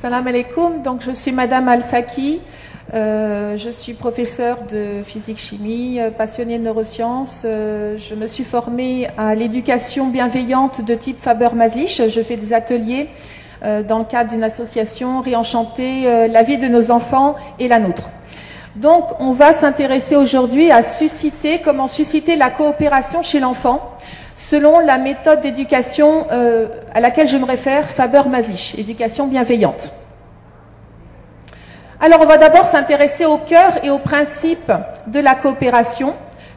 Salam alaikum, donc je suis Madame Al-Faki, je suis professeure de physique-chimie, passionnée de neurosciences. Je me suis formée à l'éducation bienveillante de type Faber-Maslich. Je fais des ateliers dans le cadre d'une association Réenchanter la vie de nos enfants et la nôtre. Donc on va s'intéresser aujourd'hui à comment susciter la coopération chez l'enfant selon la méthode d'éducation à laquelle je me réfère, Faber-Maslich, éducation bienveillante. Alors on va d'abord s'intéresser au cœur et aux principes de la coopération,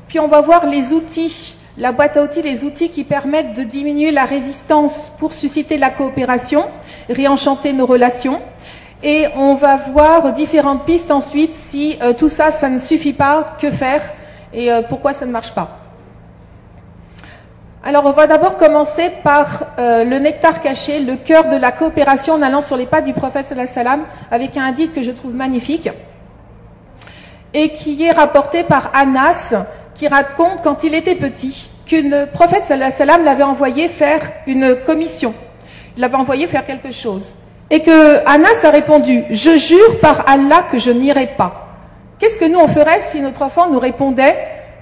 puis on va voir les outils, la boîte à outils, les outils qui permettent de diminuer la résistance pour susciter la coopération, réenchanter nos relations, et on va voir différentes pistes ensuite si tout ça, ça ne suffit pas, que faire et pourquoi ça ne marche pas. Alors, on va d'abord commencer par le nectar caché, le cœur de la coopération, en allant sur les pas du prophète sallallahu alayhi wa sallam, avec un hadith que je trouve magnifique, et qui est rapporté par Anas, qui raconte quand il était petit, que le prophète sallallahu alayhi wa sallam l'avait envoyé faire une commission. Il l'avait envoyé faire quelque chose. Et que Anas a répondu, « Je jure par Allah que je n'irai pas ». Qu'est-ce que nous on ferait si notre enfant nous répondait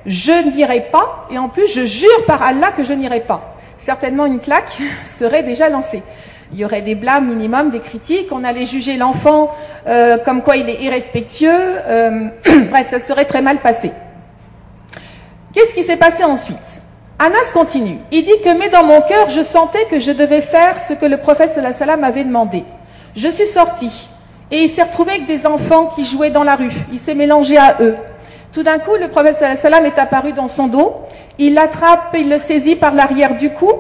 « Je n'irai pas » et en plus « Je jure par Allah que je n'irai pas ». Certainement une claque serait déjà lancée. Il y aurait des blâmes minimum, des critiques, on allait juger l'enfant comme quoi il est irrespectueux, bref, ça serait très mal passé. Qu'est-ce qui s'est passé ensuite? Anas continue, il dit que « Mais dans mon cœur, je sentais que je devais faire ce que le prophète sallallahu alayhi wa sallam avait demandé. Je suis sorti et il s'est retrouvé avec des enfants qui jouaient dans la rue, il s'est mélangé à eux. Tout d'un coup, le prophète sallallahu alayhi wa sallam est apparu dans son dos, il l'attrape, il le saisit par l'arrière du cou,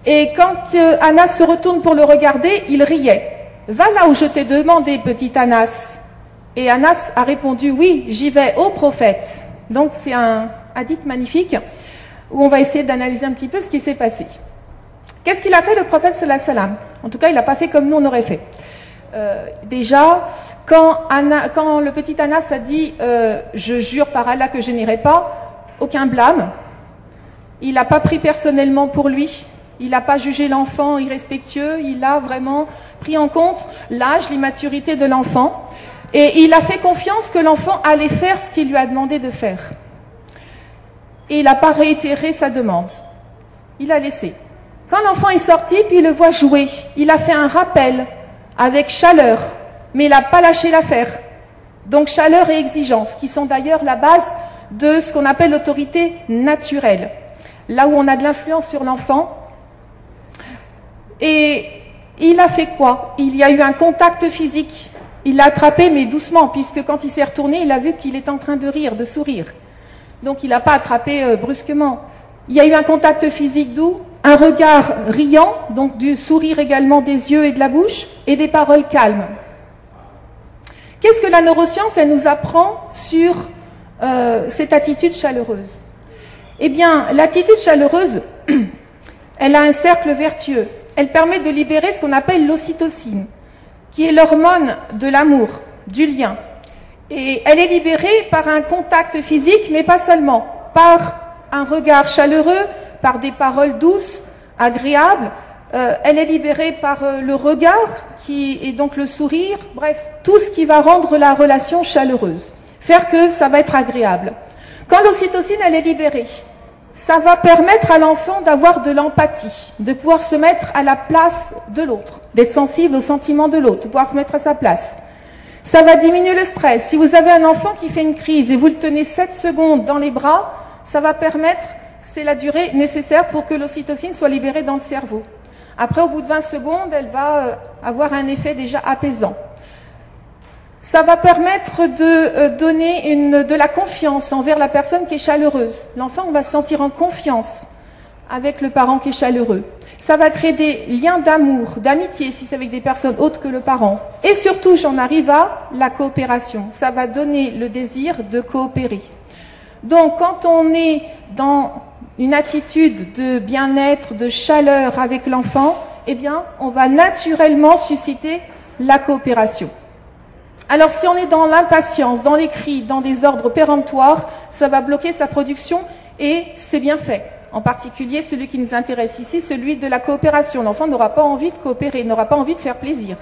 et quand Anas se retourne pour le regarder, il riait. « Va là où je t'ai demandé, petit Anas ». Et Anas a répondu « Oui, j'y vais, ô prophète ». Donc c'est un hadith magnifique où on va essayer d'analyser un petit peu ce qui s'est passé. Qu'est-ce qu'il a fait le prophète sallallahu alayhi wa sallam? En tout cas, il n'a pas fait comme nous on aurait fait. Déjà, quand le petit Anas a dit je jure par Allah que je n'irai pas, aucun blâme. Il n'a pas pris personnellement pour lui. Il n'a pas jugé l'enfant irrespectueux. Il a vraiment pris en compte l'âge, l'immaturité de l'enfant. Et il a fait confiance que l'enfant allait faire ce qu'il lui a demandé de faire. Et il n'a pas réitéré sa demande. Il a laissé. Quand l'enfant est sorti, puis il le voit jouer, il a fait un rappel avec chaleur, mais il n'a pas lâché l'affaire. Donc chaleur et exigence, qui sont d'ailleurs la base de ce qu'on appelle l'autorité naturelle. Là où on a de l'influence sur l'enfant. Et il a fait quoi? Il y a eu un contact physique. Il l'a attrapé, mais doucement, puisque quand il s'est retourné, il a vu qu'il est en train de rire, de sourire. Donc il n'a pas attrapé brusquement. Il y a eu un contact physique d'où? Un regard riant, donc du sourire également des yeux et de la bouche, et des paroles calmes. Qu'est-ce que la neuroscience, elle nous apprend sur cette attitude chaleureuse? Eh bien, l'attitude chaleureuse, elle a un cercle vertueux. Elle permet de libérer ce qu'on appelle l'ocytocine, qui est l'hormone de l'amour, du lien. Et elle est libérée par un contact physique, mais pas seulement, par un regard chaleureux, par des paroles douces, agréables. Elle est libérée par le regard, qui est donc le sourire, bref, tout ce qui va rendre la relation chaleureuse, faire que ça va être agréable. Quand l'ocytocine, elle est libérée, ça va permettre à l'enfant d'avoir de l'empathie, de pouvoir se mettre à la place de l'autre, d'être sensible aux sentiments de l'autre, de pouvoir se mettre à sa place. Ça va diminuer le stress. Si vous avez un enfant qui fait une crise et vous le tenez 7 secondes dans les bras, ça va permettre, c'est la durée nécessaire pour que l'ocytocine soit libérée dans le cerveau. Après, au bout de 20 secondes, elle va avoir un effet déjà apaisant. Ça va permettre de donner de la confiance envers la personne qui est chaleureuse. L'enfant va se sentir en confiance avec le parent qui est chaleureux. Ça va créer des liens d'amour, d'amitié, si c'est avec des personnes autres que le parent. Et surtout, j'en arrive à la coopération. Ça va donner le désir de coopérer. Donc, quand on est dans une attitude de bien-être, de chaleur avec l'enfant, eh bien, on va naturellement susciter la coopération. Alors, si on est dans l'impatience, dans les cris, dans des ordres péremptoires, ça va bloquer sa production et c'est bien fait. En particulier, celui qui nous intéresse ici, celui de la coopération. L'enfant n'aura pas envie de coopérer, n'aura pas envie de faire plaisir.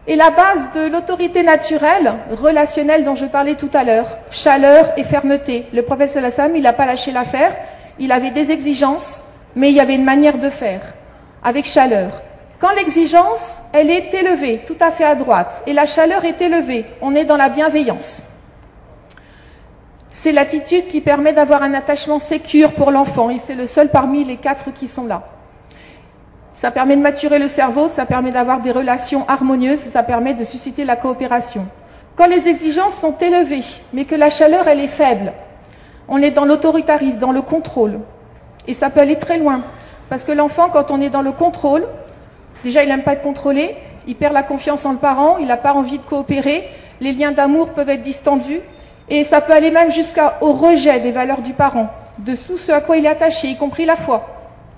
Et la base de l'autorité naturelle, relationnelle dont je parlais tout à l'heure, chaleur et fermeté. Le prophète sallallahu alayhi wa sallam, il n'a pas lâché l'affaire, il avait des exigences, mais il y avait une manière de faire, avec chaleur. Quand l'exigence, elle est élevée, tout à fait à droite, et la chaleur est élevée, on est dans la bienveillance. C'est l'attitude qui permet d'avoir un attachement sécure pour l'enfant, et c'est le seul parmi les 4 qui sont là. Ça permet de maturer le cerveau, ça permet d'avoir des relations harmonieuses, ça permet de susciter la coopération. Quand les exigences sont élevées, mais que la chaleur, elle est faible, on est dans l'autoritarisme, dans le contrôle. Et ça peut aller très loin. Parce que l'enfant, quand on est dans le contrôle, déjà, il n'aime pas être contrôlé, il perd la confiance en le parent, il n'a pas envie de coopérer, les liens d'amour peuvent être distendus, et ça peut aller même jusqu'au rejet des valeurs du parent, de tout ce à quoi il est attaché, y compris la foi.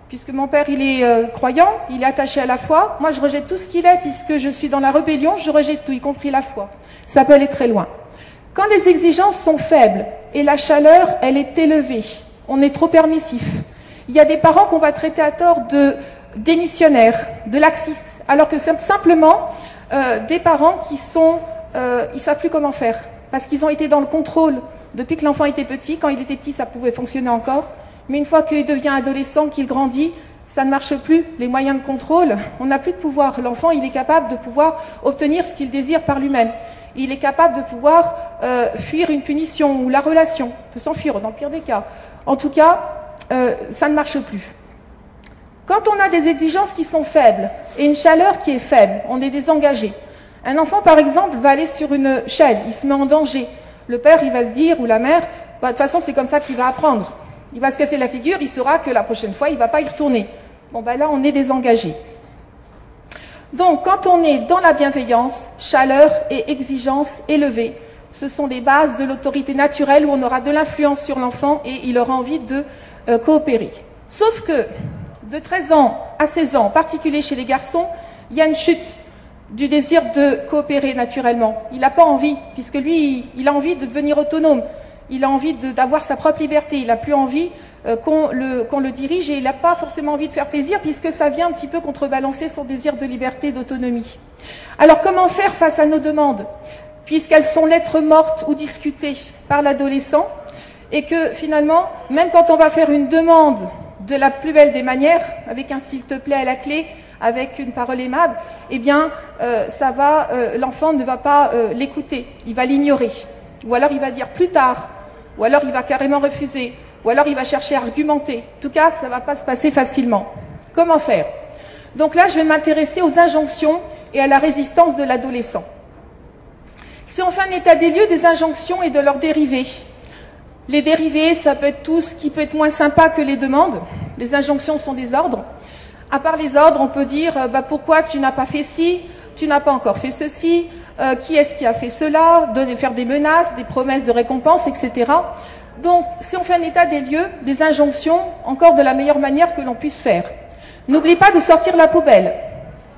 Puisque mon père, il est croyant, il est attaché à la foi. Moi, je rejette tout ce qu'il est, puisque je suis dans la rébellion, je rejette tout, y compris la foi. Ça peut aller très loin. Quand les exigences sont faibles et la chaleur, elle est élevée, on est trop permissif. Il y a des parents qu'on va traiter à tort de démissionnaires, de laxistes, alors que c'est simplement des parents qui sont, ils savent plus comment faire, parce qu'ils ont été dans le contrôle depuis que l'enfant était petit. Quand il était petit, ça pouvait fonctionner encore. Mais une fois qu'il devient adolescent, qu'il grandit, ça ne marche plus. Les moyens de contrôle, on n'a plus de pouvoir. L'enfant, il est capable de pouvoir obtenir ce qu'il désire par lui-même. Il est capable de pouvoir fuir une punition ou la relation. Il peut s'enfuir dans le pire des cas. En tout cas, ça ne marche plus. Quand on a des exigences qui sont faibles et une chaleur qui est faible, on est désengagé. Un enfant, par exemple, va aller sur une chaise, il se met en danger. Le père, il va se dire, ou la mère, bah, de toute façon, c'est comme ça qu'il va apprendre. Il va se casser la figure, il saura que la prochaine fois, il ne va pas y retourner. Bon, ben là, on est désengagé. Donc, quand on est dans la bienveillance, chaleur et exigence élevée, ce sont des bases de l'autorité naturelle où on aura de l'influence sur l'enfant et il aura envie de coopérer. Sauf que, de 13 ans à 16 ans, en particulier chez les garçons, il y a une chute du désir de coopérer naturellement. Il n'a pas envie, puisque lui, il a envie de devenir autonome. Il a envie d'avoir sa propre liberté, il n'a plus envie qu'on le dirige et il n'a pas forcément envie de faire plaisir puisque ça vient un petit peu contrebalancer son désir de liberté, d'autonomie. Alors comment faire face à nos demandes, puisqu'elles sont lettres mortes ou discutées par l'adolescent et que finalement, même quand on va faire une demande de la plus belle des manières, avec un s'il te plaît à la clé, avec une parole aimable, eh bien l'enfant ne va pas l'écouter, il va l'ignorer. Ou alors il va dire plus tard, ou alors il va carrément refuser, ou alors il va chercher à argumenter. En tout cas, ça ne va pas se passer facilement. Comment faire? Donc là, je vais m'intéresser aux injonctions et à la résistance de l'adolescent. Si on fait un état des lieux des injonctions et de leurs dérivés, les dérivés, ça peut être tout ce qui peut être moins sympa que les demandes. Les injonctions sont des ordres. À part les ordres, on peut dire pourquoi tu n'as pas fait ci, tu n'as pas encore fait ceci, qui est-ce qui a fait cela, faire des menaces, des promesses de récompense, etc. Donc, si on fait un état des lieux, des injonctions, encore de la meilleure manière que l'on puisse faire. N'oublie pas de sortir la poubelle.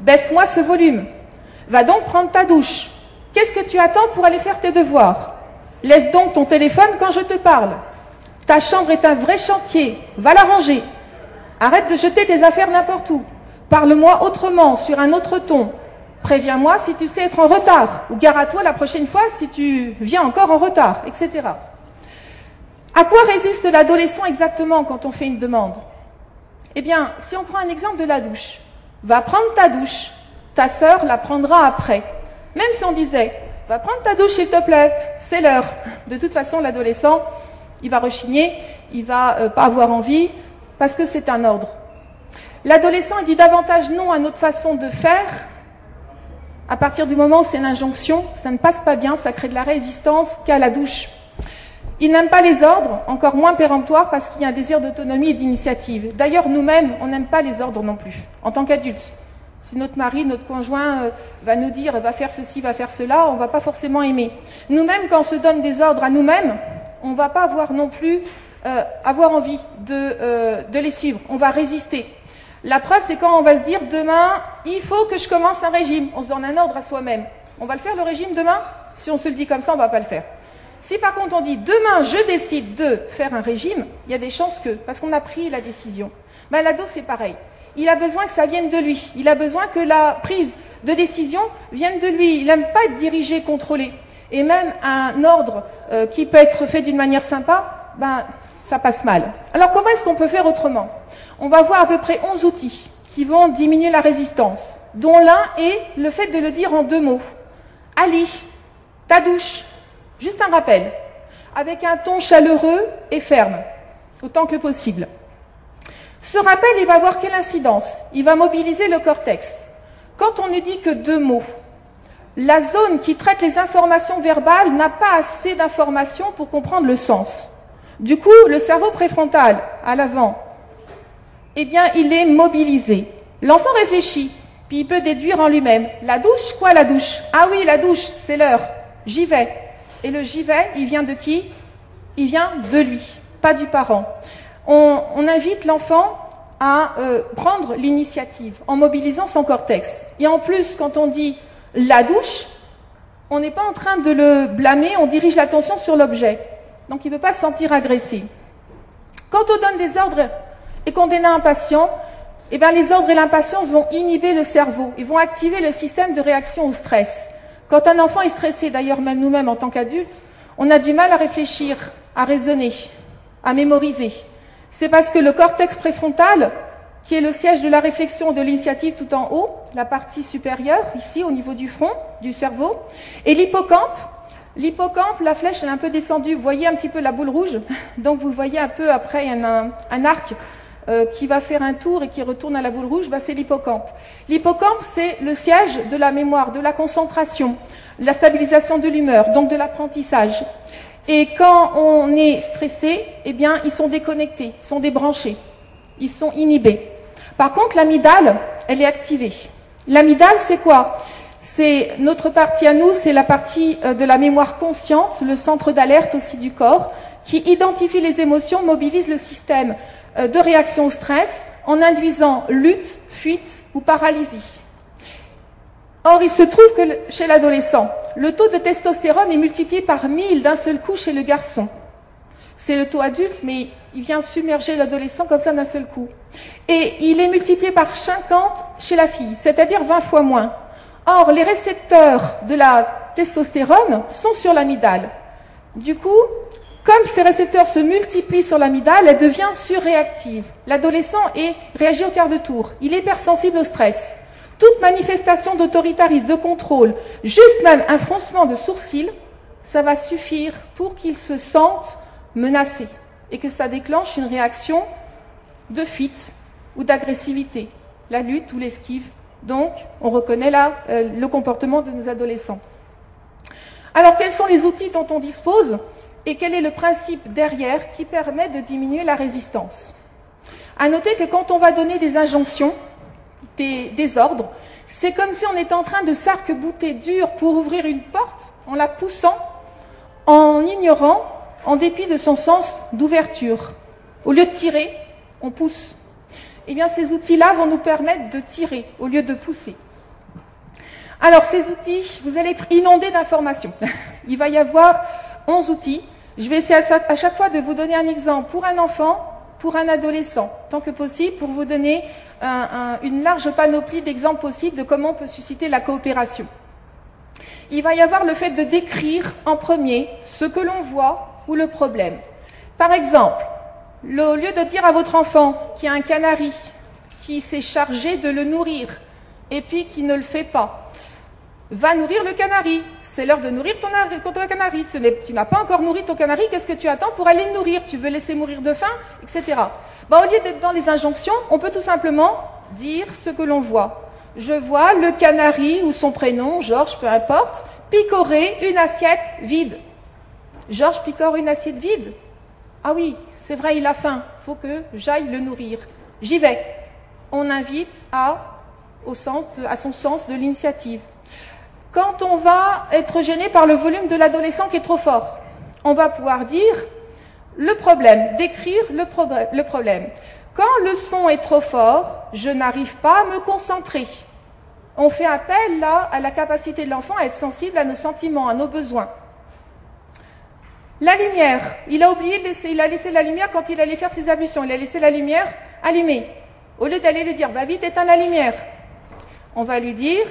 Baisse-moi ce volume. Va donc prendre ta douche. Qu'est-ce que tu attends pour aller faire tes devoirs? Laisse donc ton téléphone quand je te parle. Ta chambre est un vrai chantier. Va la ranger. Arrête de jeter tes affaires n'importe où. Parle-moi autrement, sur un autre ton. Préviens-moi si tu sais être en retard. Ou gare à toi la prochaine fois si tu viens encore en retard, etc. À quoi résiste l'adolescent exactement quand on fait une demande? Eh bien, si on prend un exemple de la douche, va prendre ta douche, ta sœur la prendra après. Même si on disait, va prendre ta douche s'il te plaît, c'est l'heure. De toute façon, l'adolescent, il va rechigner, il va pas avoir envie, parce que c'est un ordre. L'adolescent, il dit davantage non à notre façon de faire. À partir du moment où c'est une injonction, ça ne passe pas bien, ça crée de la résistance qu'à la douche. Il n'aime pas les ordres, encore moins péremptoires, parce qu'il y a un désir d'autonomie et d'initiative. D'ailleurs, nous-mêmes, on n'aime pas les ordres non plus, en tant qu'adultes. Si notre mari, notre conjoint va nous dire « va faire ceci, va faire cela », on ne va pas forcément aimer. Nous-mêmes, quand on se donne des ordres à nous-mêmes, on ne va pas avoir non plus avoir envie de les suivre. On va résister. La preuve, c'est quand on va se dire « demain, il faut que je commence un régime ». On se donne un ordre à soi-même. On va le faire le régime demain? Si on se le dit comme ça, on ne va pas le faire. Si par contre on dit « demain, je décide de faire un régime », il y a des chances que, parce qu'on a pris la décision. Ben, l'ado, c'est pareil. Il a besoin que ça vienne de lui. Il a besoin que la prise de décision viennent de lui. Il n'aime pas être dirigé, contrôlé. Et même un ordre qui peut être fait d'une manière sympa, ben, ça passe mal. Alors comment est-ce qu'on peut faire autrement? On va voir à peu près 11 outils qui vont diminuer la résistance, dont l'un est le fait de le dire en 2 mots. Ali, ta douche. Juste un rappel, avec un ton chaleureux et ferme, autant que possible. Ce rappel, il va avoir quelle incidence? Il va mobiliser le cortex. Quand on ne dit que 2 mots, la zone qui traite les informations verbales n'a pas assez d'informations pour comprendre le sens. Du coup, le cerveau préfrontal, à l'avant, eh bien, il est mobilisé. L'enfant réfléchit, puis il peut déduire en lui-même. La douche? Quoi la douche? Ah oui, la douche, c'est l'heure. J'y vais. Et le j'y vais, il vient de qui? Il vient de lui, pas du parent. On invite l'enfant à prendre l'initiative en mobilisant son cortex. Et en plus, quand on dit la douche, on n'est pas en train de le blâmer, on dirige l'attention sur l'objet. Donc il ne peut pas se sentir agressé. Quand on donne des ordres et qu'on est impatient, eh bien, les ordres et l'impatience vont inhiber le cerveau et vont activer le système de réaction au stress. Quand un enfant est stressé, d'ailleurs même nous-mêmes en tant qu'adultes, on a du mal à réfléchir, à raisonner, à mémoriser. C'est parce que le cortex préfrontal, qui est le siège de la réflexion et de l'initiative tout en haut, la partie supérieure, ici au niveau du front, du cerveau, et l'hippocampe, la flèche elle est un peu descendue, vous voyez un petit peu la boule rouge, donc vous voyez un peu après un arc qui va faire un tour et qui retourne à la boule rouge, bah c'est l'hippocampe. L'hippocampe, c'est le siège de la mémoire, de la concentration, de la stabilisation de l'humeur, donc de l'apprentissage. Et quand on est stressé, eh bien, ils sont déconnectés, ils sont débranchés, ils sont inhibés. Par contre, l'amygdale, elle est activée. L'amygdale, c'est quoi? C'est notre partie à nous, c'est la partie de la mémoire consciente, le centre d'alerte aussi du corps, qui identifie les émotions, mobilise le système de réaction au stress en induisant lutte, fuite ou paralysie. Or, il se trouve que chez l'adolescent, le taux de testostérone est multiplié par 1000 d'un seul coup chez le garçon. C'est le taux adulte, mais il vient submerger l'adolescent comme ça d'un seul coup. Et il est multiplié par 50 chez la fille, c'est-à-dire 20 fois moins. Or, les récepteurs de la testostérone sont sur l'amygdale. Du coup, comme ces récepteurs se multiplient sur l'amygdale, elle devient surréactive. L'adolescent réagit au quart de tour. Il est hypersensible au stress. Toute manifestation d'autoritarisme, de contrôle, juste même un froncement de sourcils, ça va suffire pour qu'il se sente menacé et que ça déclenche une réaction de fuite ou d'agressivité, la lutte ou l'esquive. Donc, on reconnaît là le comportement de nos adolescents. Alors, quels sont les outils dont on dispose et quel est le principe derrière qui permet de diminuer la résistance? À noter que quand on va donner des injonctions, des ordres, c'est comme si on était en train de s'arc-bouter dur pour ouvrir une porte en la poussant, en ignorant, en dépit de son sens d'ouverture. Au lieu de tirer, on pousse. Eh bien, ces outils-là vont nous permettre de tirer au lieu de pousser. Alors, ces outils, vous allez être inondés d'informations. Il va y avoir 11 outils. Je vais essayer à chaque fois de vous donner un exemple pour un enfant, pour un adolescent, tant que possible, pour vous donner une large panoplie d'exemples possibles de comment on peut susciter la coopération. Il va y avoir le fait de décrire en premier ce que l'on voit ou le problème. Par exemple, au lieu de dire à votre enfant qu'il y a un canari qui s'est chargé de le nourrir et puis qui ne le fait pas, va nourrir le canari. C'est l'heure de nourrir ton canari. Tu n'as pas encore nourri ton canari, qu'est-ce que tu attends pour aller le nourrir? Tu veux laisser mourir de faim, etc. Au lieu d'être dans les injonctions, on peut tout simplement dire ce que l'on voit. Je vois le canari ou son prénom, Georges, peu importe, picorer une assiette vide. Georges picore une assiette vide. Ah oui, c'est vrai, il a faim, il faut que j'aille le nourrir. J'y vais. On invite à son sens de l'initiative. Quand on va être gêné par le volume de l'adolescent qui est trop fort, on va pouvoir dire le problème, décrire le problème. Quand le son est trop fort, je n'arrive pas à me concentrer. On fait appel là à la capacité de l'enfant à être sensible à nos sentiments, à nos besoins. La lumière, il a laissé la lumière quand il allait faire ses ablutions, il a laissé la lumière allumée. Au lieu d'aller lui dire, va vite, éteins la lumière. On va lui dire,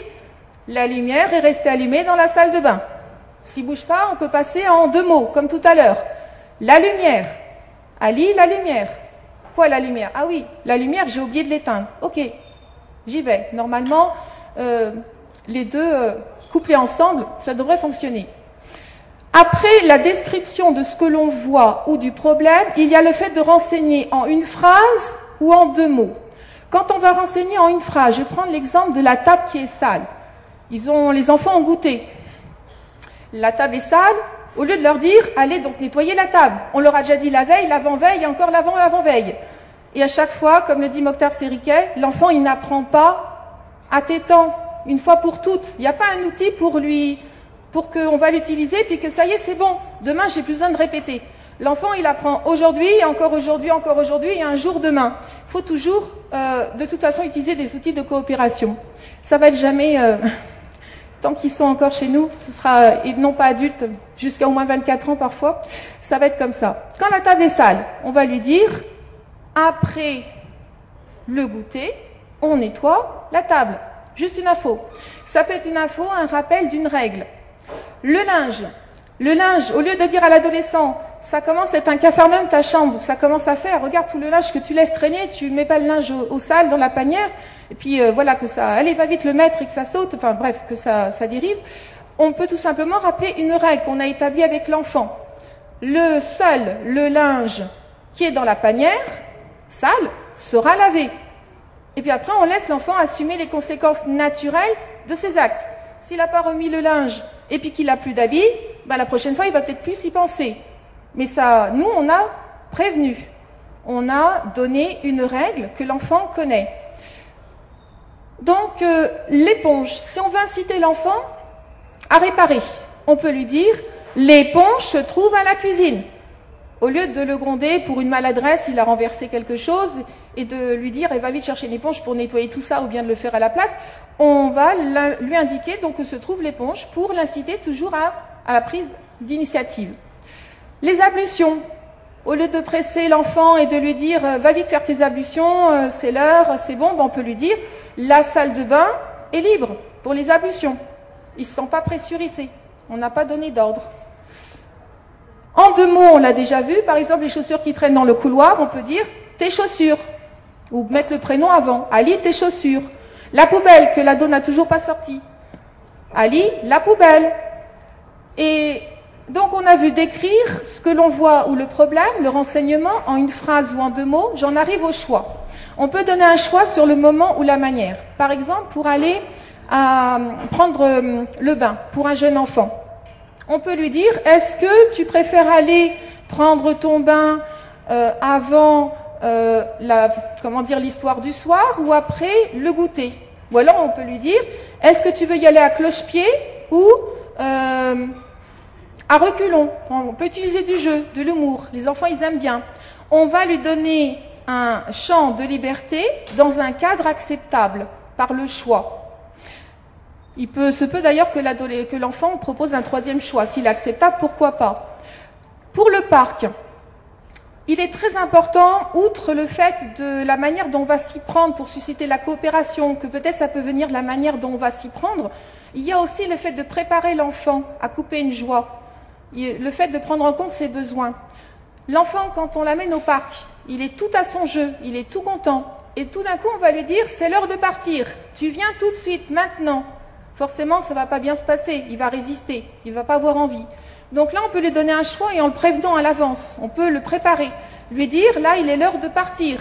La lumière est restée allumée dans la salle de bain. S'il ne bouge pas, on peut passer en 2 mots, comme tout à l'heure. La lumière. Ali, la lumière. Quoi la lumière? Ah oui, la lumière, j'ai oublié de l'éteindre. Ok, j'y vais. Normalement, les deux couplés ensemble, ça devrait fonctionner. Après la description de ce que l'on voit ou du problème, il y a le fait de renseigner en une phrase ou en 2 mots. Quand on va renseigner en une phrase, je vais prendre l'exemple de la table qui est sale. Les enfants ont goûté. La table est sale, au lieu de leur dire « allez donc nettoyer la table », on leur a déjà dit la veille, l'avant-veille et encore l'avant-veille. Et à chaque fois, comme le dit Mokhtar Seriquet, l'enfant il n'apprend pas à tétan, une fois pour toutes. Il n'y a pas un outil pour qu'on va l'utiliser puis que ça y est c'est bon, demain j'ai plus besoin de répéter. L'enfant il apprend aujourd'hui, encore aujourd'hui, encore aujourd'hui et un jour demain. Il faut toujours de toute façon utiliser des outils de coopération. Ça va être jamais... Tant qu'ils sont encore chez nous, ce sera, et non pas adultes, jusqu'à au moins 24 ans parfois, ça va être comme ça. Quand la table est sale, on va lui dire, après le goûter, on nettoie la table. Juste une info. Ça peut être une info, un rappel d'une règle. Le linge, au lieu de dire à l'adolescent, ça commence à être un capharnaüm ta chambre, ça commence à faire, regarde tout le linge que tu laisses traîner, tu mets pas le linge au sale dans la panière, et puis voilà que ça, allez va vite le mettre et que ça saute, enfin bref, que ça dérive. On peut tout simplement rappeler une règle qu'on a établie avec l'enfant. Le linge qui est dans la panière, sale, sera lavé. Et puis après, on laisse l'enfant assumer les conséquences naturelles de ses actes. S'il n'a pas remis le linge et puis qu'il n'a plus d'habits, ben la prochaine fois, il va peut-être plus y penser. Mais ça, nous, on a prévenu. On a donné une règle que l'enfant connaît. Donc, l'éponge, si on veut inciter l'enfant à réparer, on peut lui dire « l'éponge se trouve à la cuisine ». Au lieu de le gronder pour une maladresse, il a renversé quelque chose, et de lui dire « va vite chercher une éponge pour nettoyer tout ça » ou bien de le faire à la place, on va lui indiquer donc où se trouve l'éponge pour l'inciter toujours à la prise d'initiative. Les ablutions. Au lieu de presser l'enfant et de lui dire « va vite faire tes ablutions, c'est l'heure, c'est bon », ben on peut lui dire « la salle de bain est libre pour les ablutions ». Ils ne se sentent pas pressurisés. On n'a pas donné d'ordre. En 2 mots, on l'a déjà vu. Par exemple, les chaussures qui traînent dans le couloir, on peut dire « tes chaussures ». Ou mettre le prénom avant. « Ali, tes chaussures ». La poubelle que l'ado n'a toujours pas sortie. « Ali, la poubelle ». Et donc, on a vu décrire ce que l'on voit ou le problème, le renseignement, en une phrase ou en 2 mots. J'en arrive au choix. On peut donner un choix sur le moment ou la manière. Par exemple, pour aller prendre le bain pour un jeune enfant. On peut lui dire, est-ce que tu préfères aller prendre ton bain avant l'histoire du soir ou après le goûter? Ou alors on peut lui dire, est-ce que tu veux y aller à cloche-pied ou à reculons? On peut utiliser du jeu, de l'humour. Les enfants, ils aiment bien. On va lui donner un champ de liberté dans un cadre acceptable par le choix. Il se peut d'ailleurs que l'enfant propose un 3e choix. S'il est acceptable, pourquoi pas? Pour le parc, il est très important, outre le fait de la manière dont on va s'y prendre pour susciter la coopération, que peut-être ça peut venir de la manière dont on va s'y prendre, il y a aussi le fait de préparer l'enfant à couper une joie, le fait de prendre en compte ses besoins. L'enfant, quand on l'amène au parc, il est tout à son jeu, il est tout content. Et tout d'un coup, on va lui dire, c'est l'heure de partir, tu viens tout de suite, maintenant. Forcément, ça ne va pas bien se passer, il va résister, il ne va pas avoir envie. Donc là, on peut lui donner un choix et en le prévenant à l'avance, on peut le préparer, lui dire, là, il est l'heure de partir.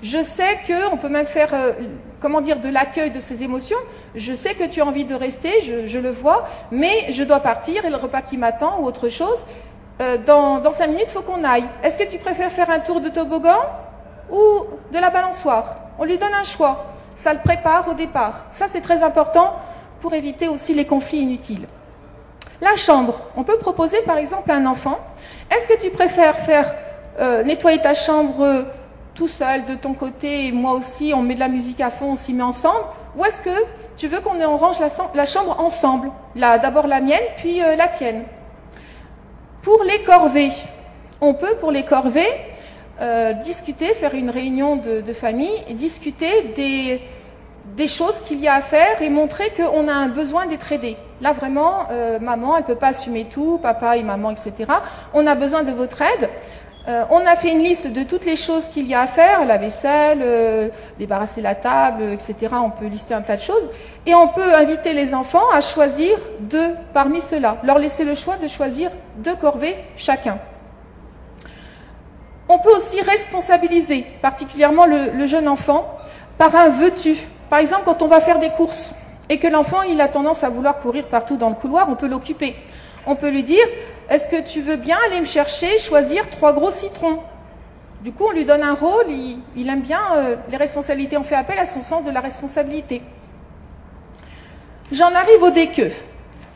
Je sais qu'on peut même faire, de l'accueil de ses émotions, je sais que tu as envie de rester, je le vois, mais je dois partir et le repas qui m'attend ou autre chose, dans 5 minutes, il faut qu'on aille. Est-ce que tu préfères faire un tour de toboggan ou de la balançoire? On lui donne un choix, ça le prépare au départ. Ça, c'est très important pour éviter aussi les conflits inutiles. La chambre, on peut proposer par exemple à un enfant, est-ce que tu préfères faire nettoyer ta chambre tout seul de ton côté et moi aussi, on met de la musique à fond, on s'y met ensemble, ou est-ce que tu veux qu'on range la chambre ensemble, d'abord la mienne, puis la tienne? Pour les corvées, on peut pour les corvées discuter, faire une réunion de famille et discuter des choses qu'il y a à faire et montrer qu'on a un besoin d'être aidé. Là, vraiment, maman, elle ne peut pas assumer tout, papa et maman, etc. On a besoin de votre aide. On a fait une liste de toutes les choses qu'il y a à faire, la vaisselle, débarrasser la table, etc. On peut lister un tas de choses. Et on peut inviter les enfants à choisir deux parmi ceux-là. Leur laisser le choix de choisir 2 corvées chacun. On peut aussi responsabiliser, particulièrement le jeune enfant, par un veux-tu. Par exemple, quand on va faire des courses et que l'enfant il a tendance à vouloir courir partout dans le couloir, on peut l'occuper. On peut lui dire, est-ce que tu veux bien aller me chercher, choisir 3 gros citrons? Du coup, on lui donne un rôle, il aime bien les responsabilités, on fait appel à son sens de la responsabilité. J'en arrive au dès que.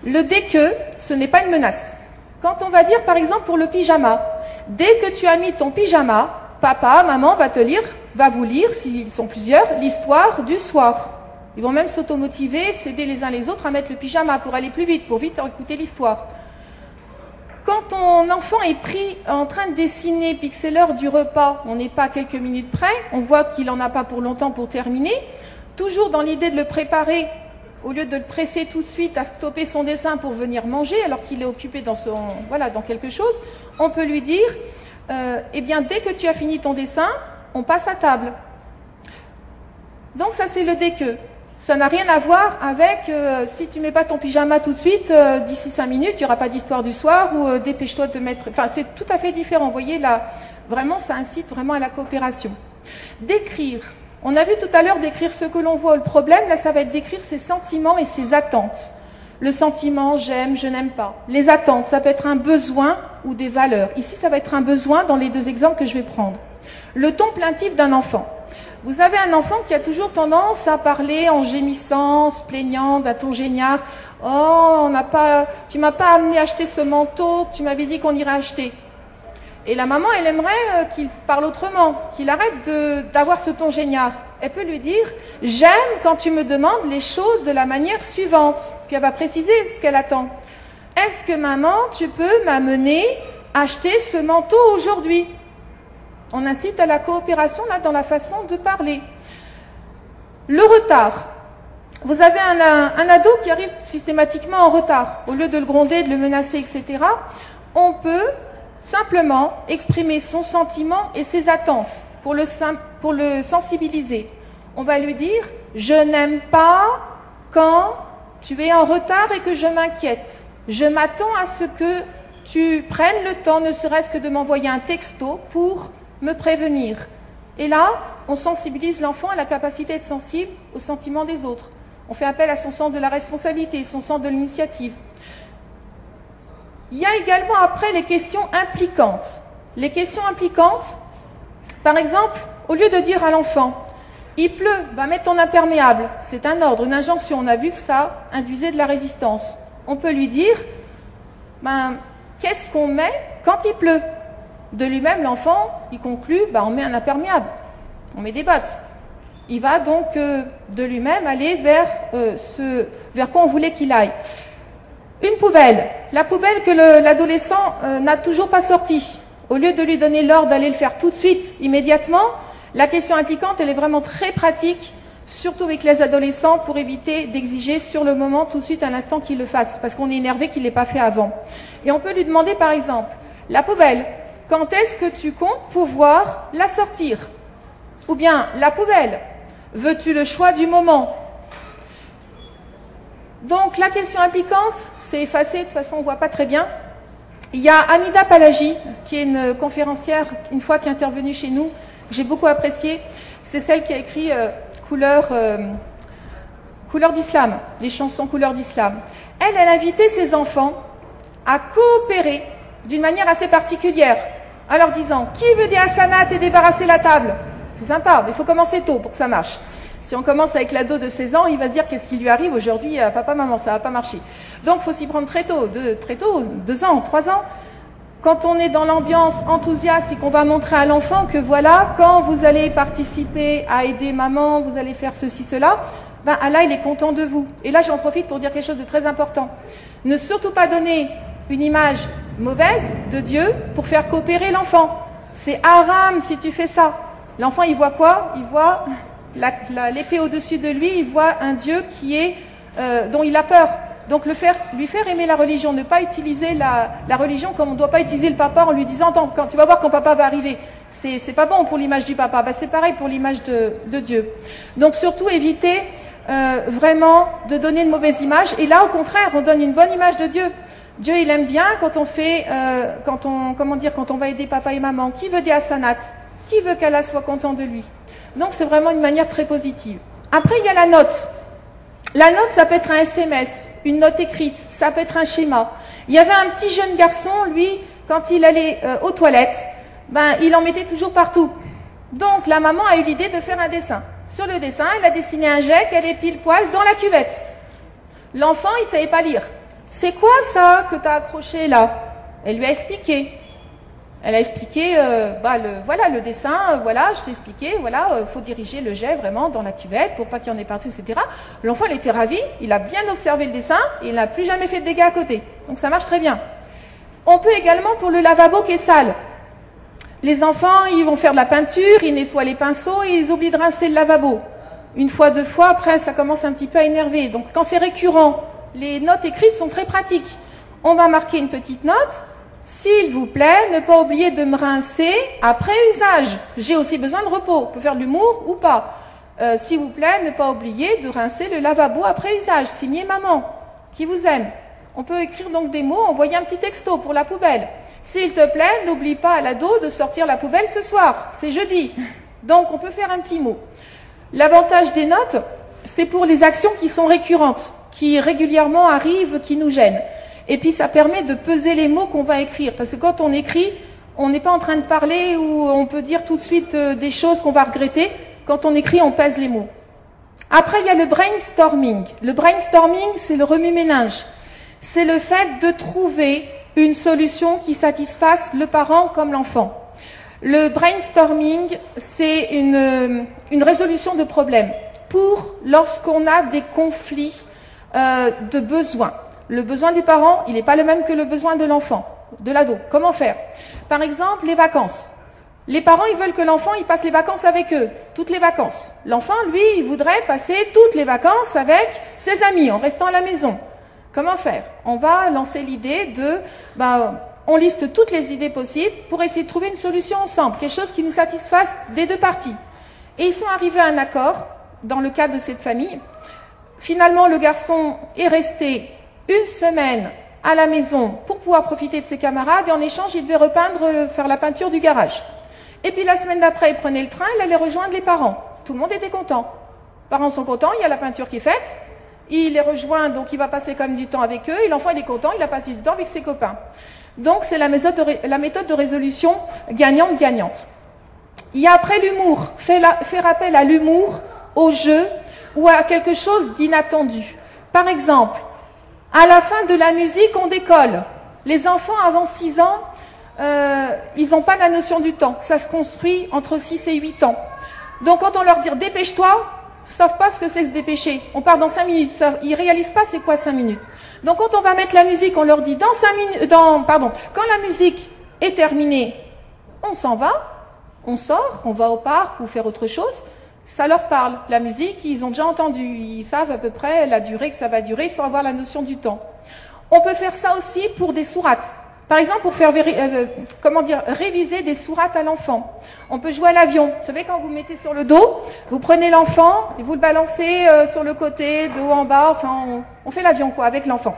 Le dès que, ce n'est pas une menace. Quand on va dire, par exemple, pour le pyjama, dès que tu as mis ton pyjama, papa, maman va vous lire, s'ils sont plusieurs, l'histoire du soir. Ils vont même s'automotiver, s'aider les uns les autres à mettre le pyjama pour aller plus vite, pour vite écouter l'histoire. Quand ton enfant est pris en train de dessiner, puis que c'est l'heure du repas, on n'est pas à quelques minutes près, on voit qu'il n'en a pas pour longtemps pour terminer, toujours dans l'idée de le préparer, au lieu de le presser tout de suite à stopper son dessin pour venir manger, alors qu'il est occupé dans quelque chose, on peut lui dire, eh bien, dès que tu as fini ton dessin, on passe à table. Donc ça, c'est le dès que. Ça n'a rien à voir avec si tu mets pas ton pyjama tout de suite, d'ici 5 minutes, il n'y aura pas d'histoire du soir, ou dépêche-toi de mettre... Enfin, c'est tout à fait différent. Vous voyez, là, vraiment, ça incite vraiment à la coopération. D'écrire. On a vu tout à l'heure d'écrire ce que l'on voit. Le problème, là, ça va être d'écrire ses sentiments et ses attentes. Le sentiment, j'aime, je n'aime pas. Les attentes, ça peut être un besoin ou des valeurs. Ici, ça va être un besoin dans les 2 exemples que je vais prendre. Le ton plaintif d'un enfant. Vous avez un enfant qui a toujours tendance à parler en gémissant, se plaignant d'un ton génial. « Oh, tu m'as pas amené acheter ce manteau que tu m'avais dit qu'on irait acheter. » Et la maman, elle aimerait qu'il parle autrement, qu'il arrête d'avoir ce ton génial. Elle peut lui dire « J'aime quand tu me demandes les choses de la manière suivante. » Puis elle va préciser ce qu'elle attend. « Est-ce que maman, tu peux m'amener acheter ce manteau aujourd'hui ?» On incite à la coopération là dans la façon de parler. Le retard. Vous avez un ado qui arrive systématiquement en retard. Au lieu de le gronder, de le menacer, etc., on peut simplement exprimer son sentiment et ses attentes pour le sensibiliser. On va lui dire « Je n'aime pas quand tu es en retard et que je m'inquiète. Je m'attends à ce que tu prennes le temps, ne serait-ce que de m'envoyer un texto pour me prévenir. » Et là, on sensibilise l'enfant à la capacité d'être sensible aux sentiments des autres. On fait appel à son sens de la responsabilité, son sens de l'initiative. Il y a également après les questions impliquantes. Les questions impliquantes, par exemple, au lieu de dire à l'enfant « Il pleut, va mettre ton imperméable », c'est un ordre, une injonction, on a vu que ça induisait de la résistance. On peut lui dire « Qu'est-ce qu'on met quand il pleut ?» De lui-même, l'enfant, il conclut, on met un imperméable, on met des bottes. Il va donc de lui-même aller vers quoi on voulait qu'il aille. Une poubelle. La poubelle que l'adolescent n'a toujours pas sortie. Au lieu de lui donner l'ordre d'aller le faire tout de suite, immédiatement, la question impliquante, elle est vraiment très pratique, surtout avec les adolescents, pour éviter d'exiger sur le moment, tout de suite, à l'instant qu'il le fasse, parce qu'on est énervé qu'il ne l'ait pas fait avant. Et on peut lui demander, par exemple, la poubelle, quand est-ce que tu comptes pouvoir la sortir? Ou bien, la poubelle, veux-tu le choix du moment? Donc, la question impliquante, c'est effacé, de toute façon, on ne voit pas très bien. Il y a Amida Palagi, qui est une conférencière, une fois qui est intervenue chez nous, que j'ai beaucoup appréciée. C'est celle qui a écrit Couleur d'Islam, les chansons Couleur d'Islam. Elle invitait ses enfants à coopérer d'une manière assez particulière, en leur disant « Qui veut des hasanats et débarrasser la table ?» C'est sympa, mais il faut commencer tôt pour que ça marche. Si on commence avec l'ado de 16 ans, il va se dire qu'est-ce qui lui arrive aujourd'hui à papa, maman, ça va pas marcher. Donc il faut s'y prendre très tôt, 2 ans, 3 ans. Quand on est dans l'ambiance enthousiaste et qu'on va montrer à l'enfant que voilà, quand vous allez participer à aider maman, vous allez faire ceci, cela, Allah il est content de vous. Et là j'en profite pour dire quelque chose de très important. Ne surtout pas donner une image mauvaise de Dieu pour faire coopérer l'enfant. C'est haram si tu fais ça. L'enfant, il voit quoi? Il voit l'épée au-dessus de lui, il voit un Dieu dont il a peur. Donc lui faire aimer la religion, ne pas utiliser la religion comme on ne doit pas utiliser le papa en lui disant « quand tu vas voir quand papa va arriver ». C'est pas bon pour l'image du papa. Ben, c'est pareil pour l'image de Dieu. Donc surtout éviter vraiment de donner une mauvaise image. Et là, au contraire, on donne une bonne image de Dieu. Dieu, il aime bien quand on fait, quand on va aider papa et maman. Qui veut des hasanats? Qui veut qu'Allah soit content de lui? Donc c'est vraiment une manière très positive. Après, il y a la note. La note, ça peut être un SMS, une note écrite, ça peut être un schéma. Il y avait un petit jeune garçon, lui, quand il allait aux toilettes, il en mettait toujours partout. Donc la maman a eu l'idée de faire un dessin. Sur le dessin, elle a dessiné un jet qu'elle est pile poil dans la cuvette. L'enfant, il ne savait pas lire. C'est quoi ça que tu as accroché là? Elle lui a expliqué. Elle a expliqué, voilà le dessin, voilà, je t'ai expliqué, voilà, faut diriger le jet vraiment dans la cuvette pour pas qu'il y en ait partout, etc. L'enfant, il était ravi, il a bien observé le dessin, et il n'a plus jamais fait de dégâts à côté. Donc ça marche très bien. On peut également pour le lavabo qui est sale. Les enfants, ils vont faire de la peinture, ils nettoient les pinceaux et ils oublient de rincer le lavabo. Une fois, deux fois, après, ça commence un petit peu à énerver. Donc quand c'est récurrent, les notes écrites sont très pratiques. On va marquer une petite note. S'il vous plaît, ne pas oublier de me rincer après usage. J'ai aussi besoin de repos. On peut faire de l'humour ou pas. S'il vous plaît, ne pas oublier de rincer le lavabo après usage. Signé maman, qui vous aime. On peut écrire donc des mots, envoyer un petit texto pour la poubelle. S'il te plaît, n'oublie pas à l'ado de sortir la poubelle ce soir. C'est jeudi. Donc on peut faire un petit mot. L'avantage des notes, c'est pour les actions qui sont récurrentes, qui régulièrement arrivent, qui nous gênent. Et puis ça permet de peser les mots qu'on va écrire. Parce que quand on écrit, on n'est pas en train de parler ou on peut dire tout de suite des choses qu'on va regretter. Quand on écrit, on pèse les mots. Après, il y a le brainstorming. Le brainstorming, c'est le remue-ménage. C'est le fait de trouver une solution qui satisfasse le parent comme l'enfant. Le brainstorming, c'est une résolution de problèmes pour lorsqu'on a des conflits de besoins. Le besoin du parent, il n'est pas le même que le besoin de l'enfant, de l'ado. Comment faire? Par exemple, les vacances. Les parents, ils veulent que l'enfant, il passe les vacances avec eux, toutes les vacances. L'enfant, lui, il voudrait passer toutes les vacances avec ses amis, en restant à la maison. Comment faire? On va lancer l'idée on liste toutes les idées possibles pour essayer de trouver une solution ensemble, quelque chose qui nous satisfasse des deux parties. Et ils sont arrivés à un accord dans le cadre de cette famille. Finalement, le garçon est resté une semaine à la maison pour pouvoir profiter de ses camarades et en échange, il devait faire la peinture du garage. Et puis la semaine d'après, il prenait le train, il allait rejoindre les parents. Tout le monde était content. Les parents sont contents, il y a la peinture qui est faite. Il les rejoint, donc il va passer quand même du temps avec eux. Et l'enfant, il est content, il a passé du temps avec ses copains. Donc c'est la méthode de résolution gagnante-gagnante. Il y a après l'humour. Faire appel à l'humour, au jeu ou à quelque chose d'inattendu. Par exemple, à la fin de la musique, on décolle. Les enfants avant 6 ans, ils n'ont pas la notion du temps. Ça se construit entre 6 et 8 ans. Donc quand on leur dit « dépêche-toi », ils ne savent pas ce que c'est se dépêcher. On part dans 5 minutes. Ils ne réalisent pas c'est quoi 5 minutes. Donc quand on va mettre la musique, on leur dit dans 5 minutes, quand la musique est terminée, on s'en va, on sort, on va au parc ou faire autre chose. Ça leur parle. La musique, ils ont déjà entendu. Ils savent à peu près la durée que ça va durer sans avoir la notion du temps. On peut faire ça aussi pour des sourates. Par exemple, pour faire réviser des sourates à l'enfant. On peut jouer à l'avion. Vous savez, quand vous mettez sur le dos, vous prenez l'enfant et vous le balancez sur le côté, de haut en bas. Enfin, on fait l'avion, quoi, avec l'enfant.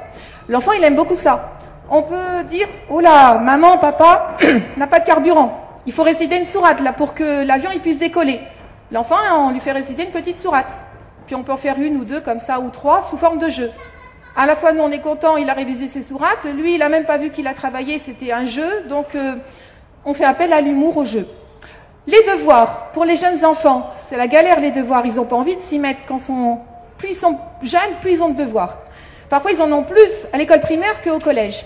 L'enfant, il aime beaucoup ça. On peut dire, oh là, maman, papa, n'a pas de carburant. Il faut réciter une sourate, là, pour que l'avion, il puisse décoller. L'enfant, on lui fait réciter une petite sourate. Puis on peut en faire une ou deux, comme ça, ou trois, sous forme de jeu. À la fois, nous, on est content, il a révisé ses sourates. Lui, il n'a même pas vu qu'il a travaillé, c'était un jeu. Donc, on fait appel à l'humour au jeu. Les devoirs, pour les jeunes enfants, c'est la galère, les devoirs. Ils n'ont pas envie de s'y mettre. Plus ils sont jeunes, plus ils ont de devoirs. Parfois, ils en ont plus à l'école primaire qu'au collège.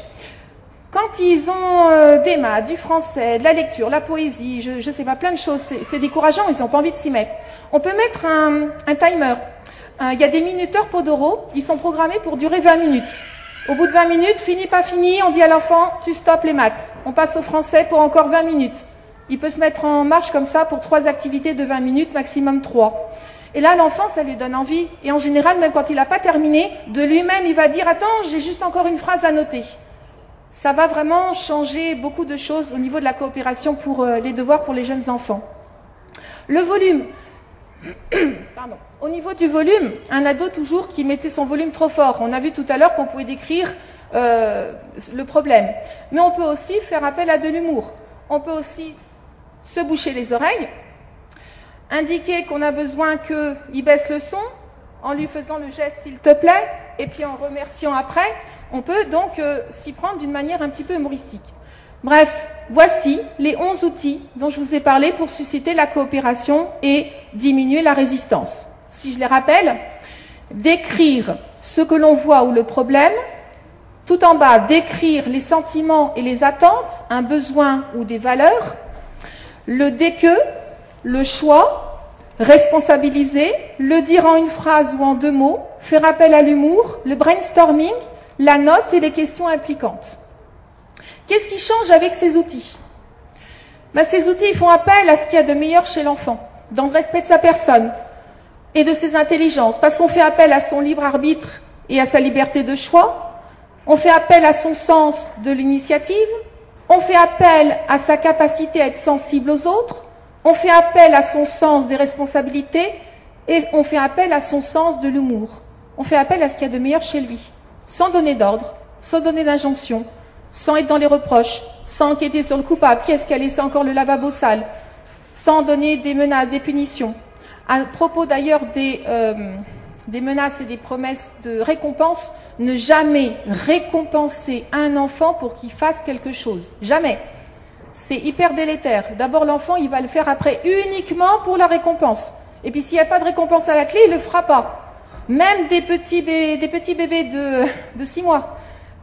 Quand ils ont des maths, du français, de la lecture, la poésie, je sais pas, plein de choses, c'est décourageant, ils n'ont pas envie de s'y mettre. On peut mettre un timer. Il y a des minuteurs Pomodoro, ils sont programmés pour durer 20 minutes. Au bout de 20 minutes, fini, pas fini, on dit à l'enfant, tu stoppes les maths. On passe au français pour encore 20 minutes. Il peut se mettre en marche comme ça pour 3 activités de 20 minutes, maximum 3. Et là, l'enfant, ça lui donne envie. Et en général, même quand il n'a pas terminé, de lui-même, il va dire « Attends, j'ai juste encore une phrase à noter ». Ça va vraiment changer beaucoup de choses au niveau de la coopération pour les devoirs pour les jeunes enfants. Le volume. Pardon. Au niveau du volume, un ado toujours qui mettait son volume trop fort. On a vu tout à l'heure qu'on pouvait décrire le problème. Mais on peut aussi faire appel à de l'humour. On peut aussi se boucher les oreilles, indiquer qu'on a besoin qu'il baisse le son, en lui faisant le geste s'il te plaît, et puis en remerciant après. On peut donc s'y prendre d'une manière un petit peu humoristique. Bref, voici les 11 outils dont je vous ai parlé pour susciter la coopération et diminuer la résistance. Si je les rappelle, décrire ce que l'on voit ou le problème, tout en bas, décrire les sentiments et les attentes, un besoin ou des valeurs, le dès-que, le choix, responsabiliser, le dire en une phrase ou en 2 mots, faire appel à l'humour, le brainstorming, la note et les questions impliquantes. Qu'est-ce qui change avec ces outils? Ces outils ils font appel à ce qu'il y a de meilleur chez l'enfant, dans le respect de sa personne et de ses intelligences, parce qu'on fait appel à son libre arbitre et à sa liberté de choix, on fait appel à son sens de l'initiative, on fait appel à sa capacité à être sensible aux autres, on fait appel à son sens des responsabilités et on fait appel à son sens de l'humour. On fait appel à ce qu'il y a de meilleur chez lui, sans donner d'ordre, sans donner d'injonction, sans être dans les reproches, sans enquêter sur le coupable, qui est-ce qui a laissé encore le lavabo sale, sans donner des menaces, des punitions. À propos d'ailleurs des menaces et des promesses de récompense, ne jamais récompenser un enfant pour qu'il fasse quelque chose. Jamais. C'est hyper délétère. D'abord, l'enfant, il va le faire après uniquement pour la récompense. Et puis, s'il n'y a pas de récompense à la clé, il ne le fera pas. Même des petits bébés de 6 mois.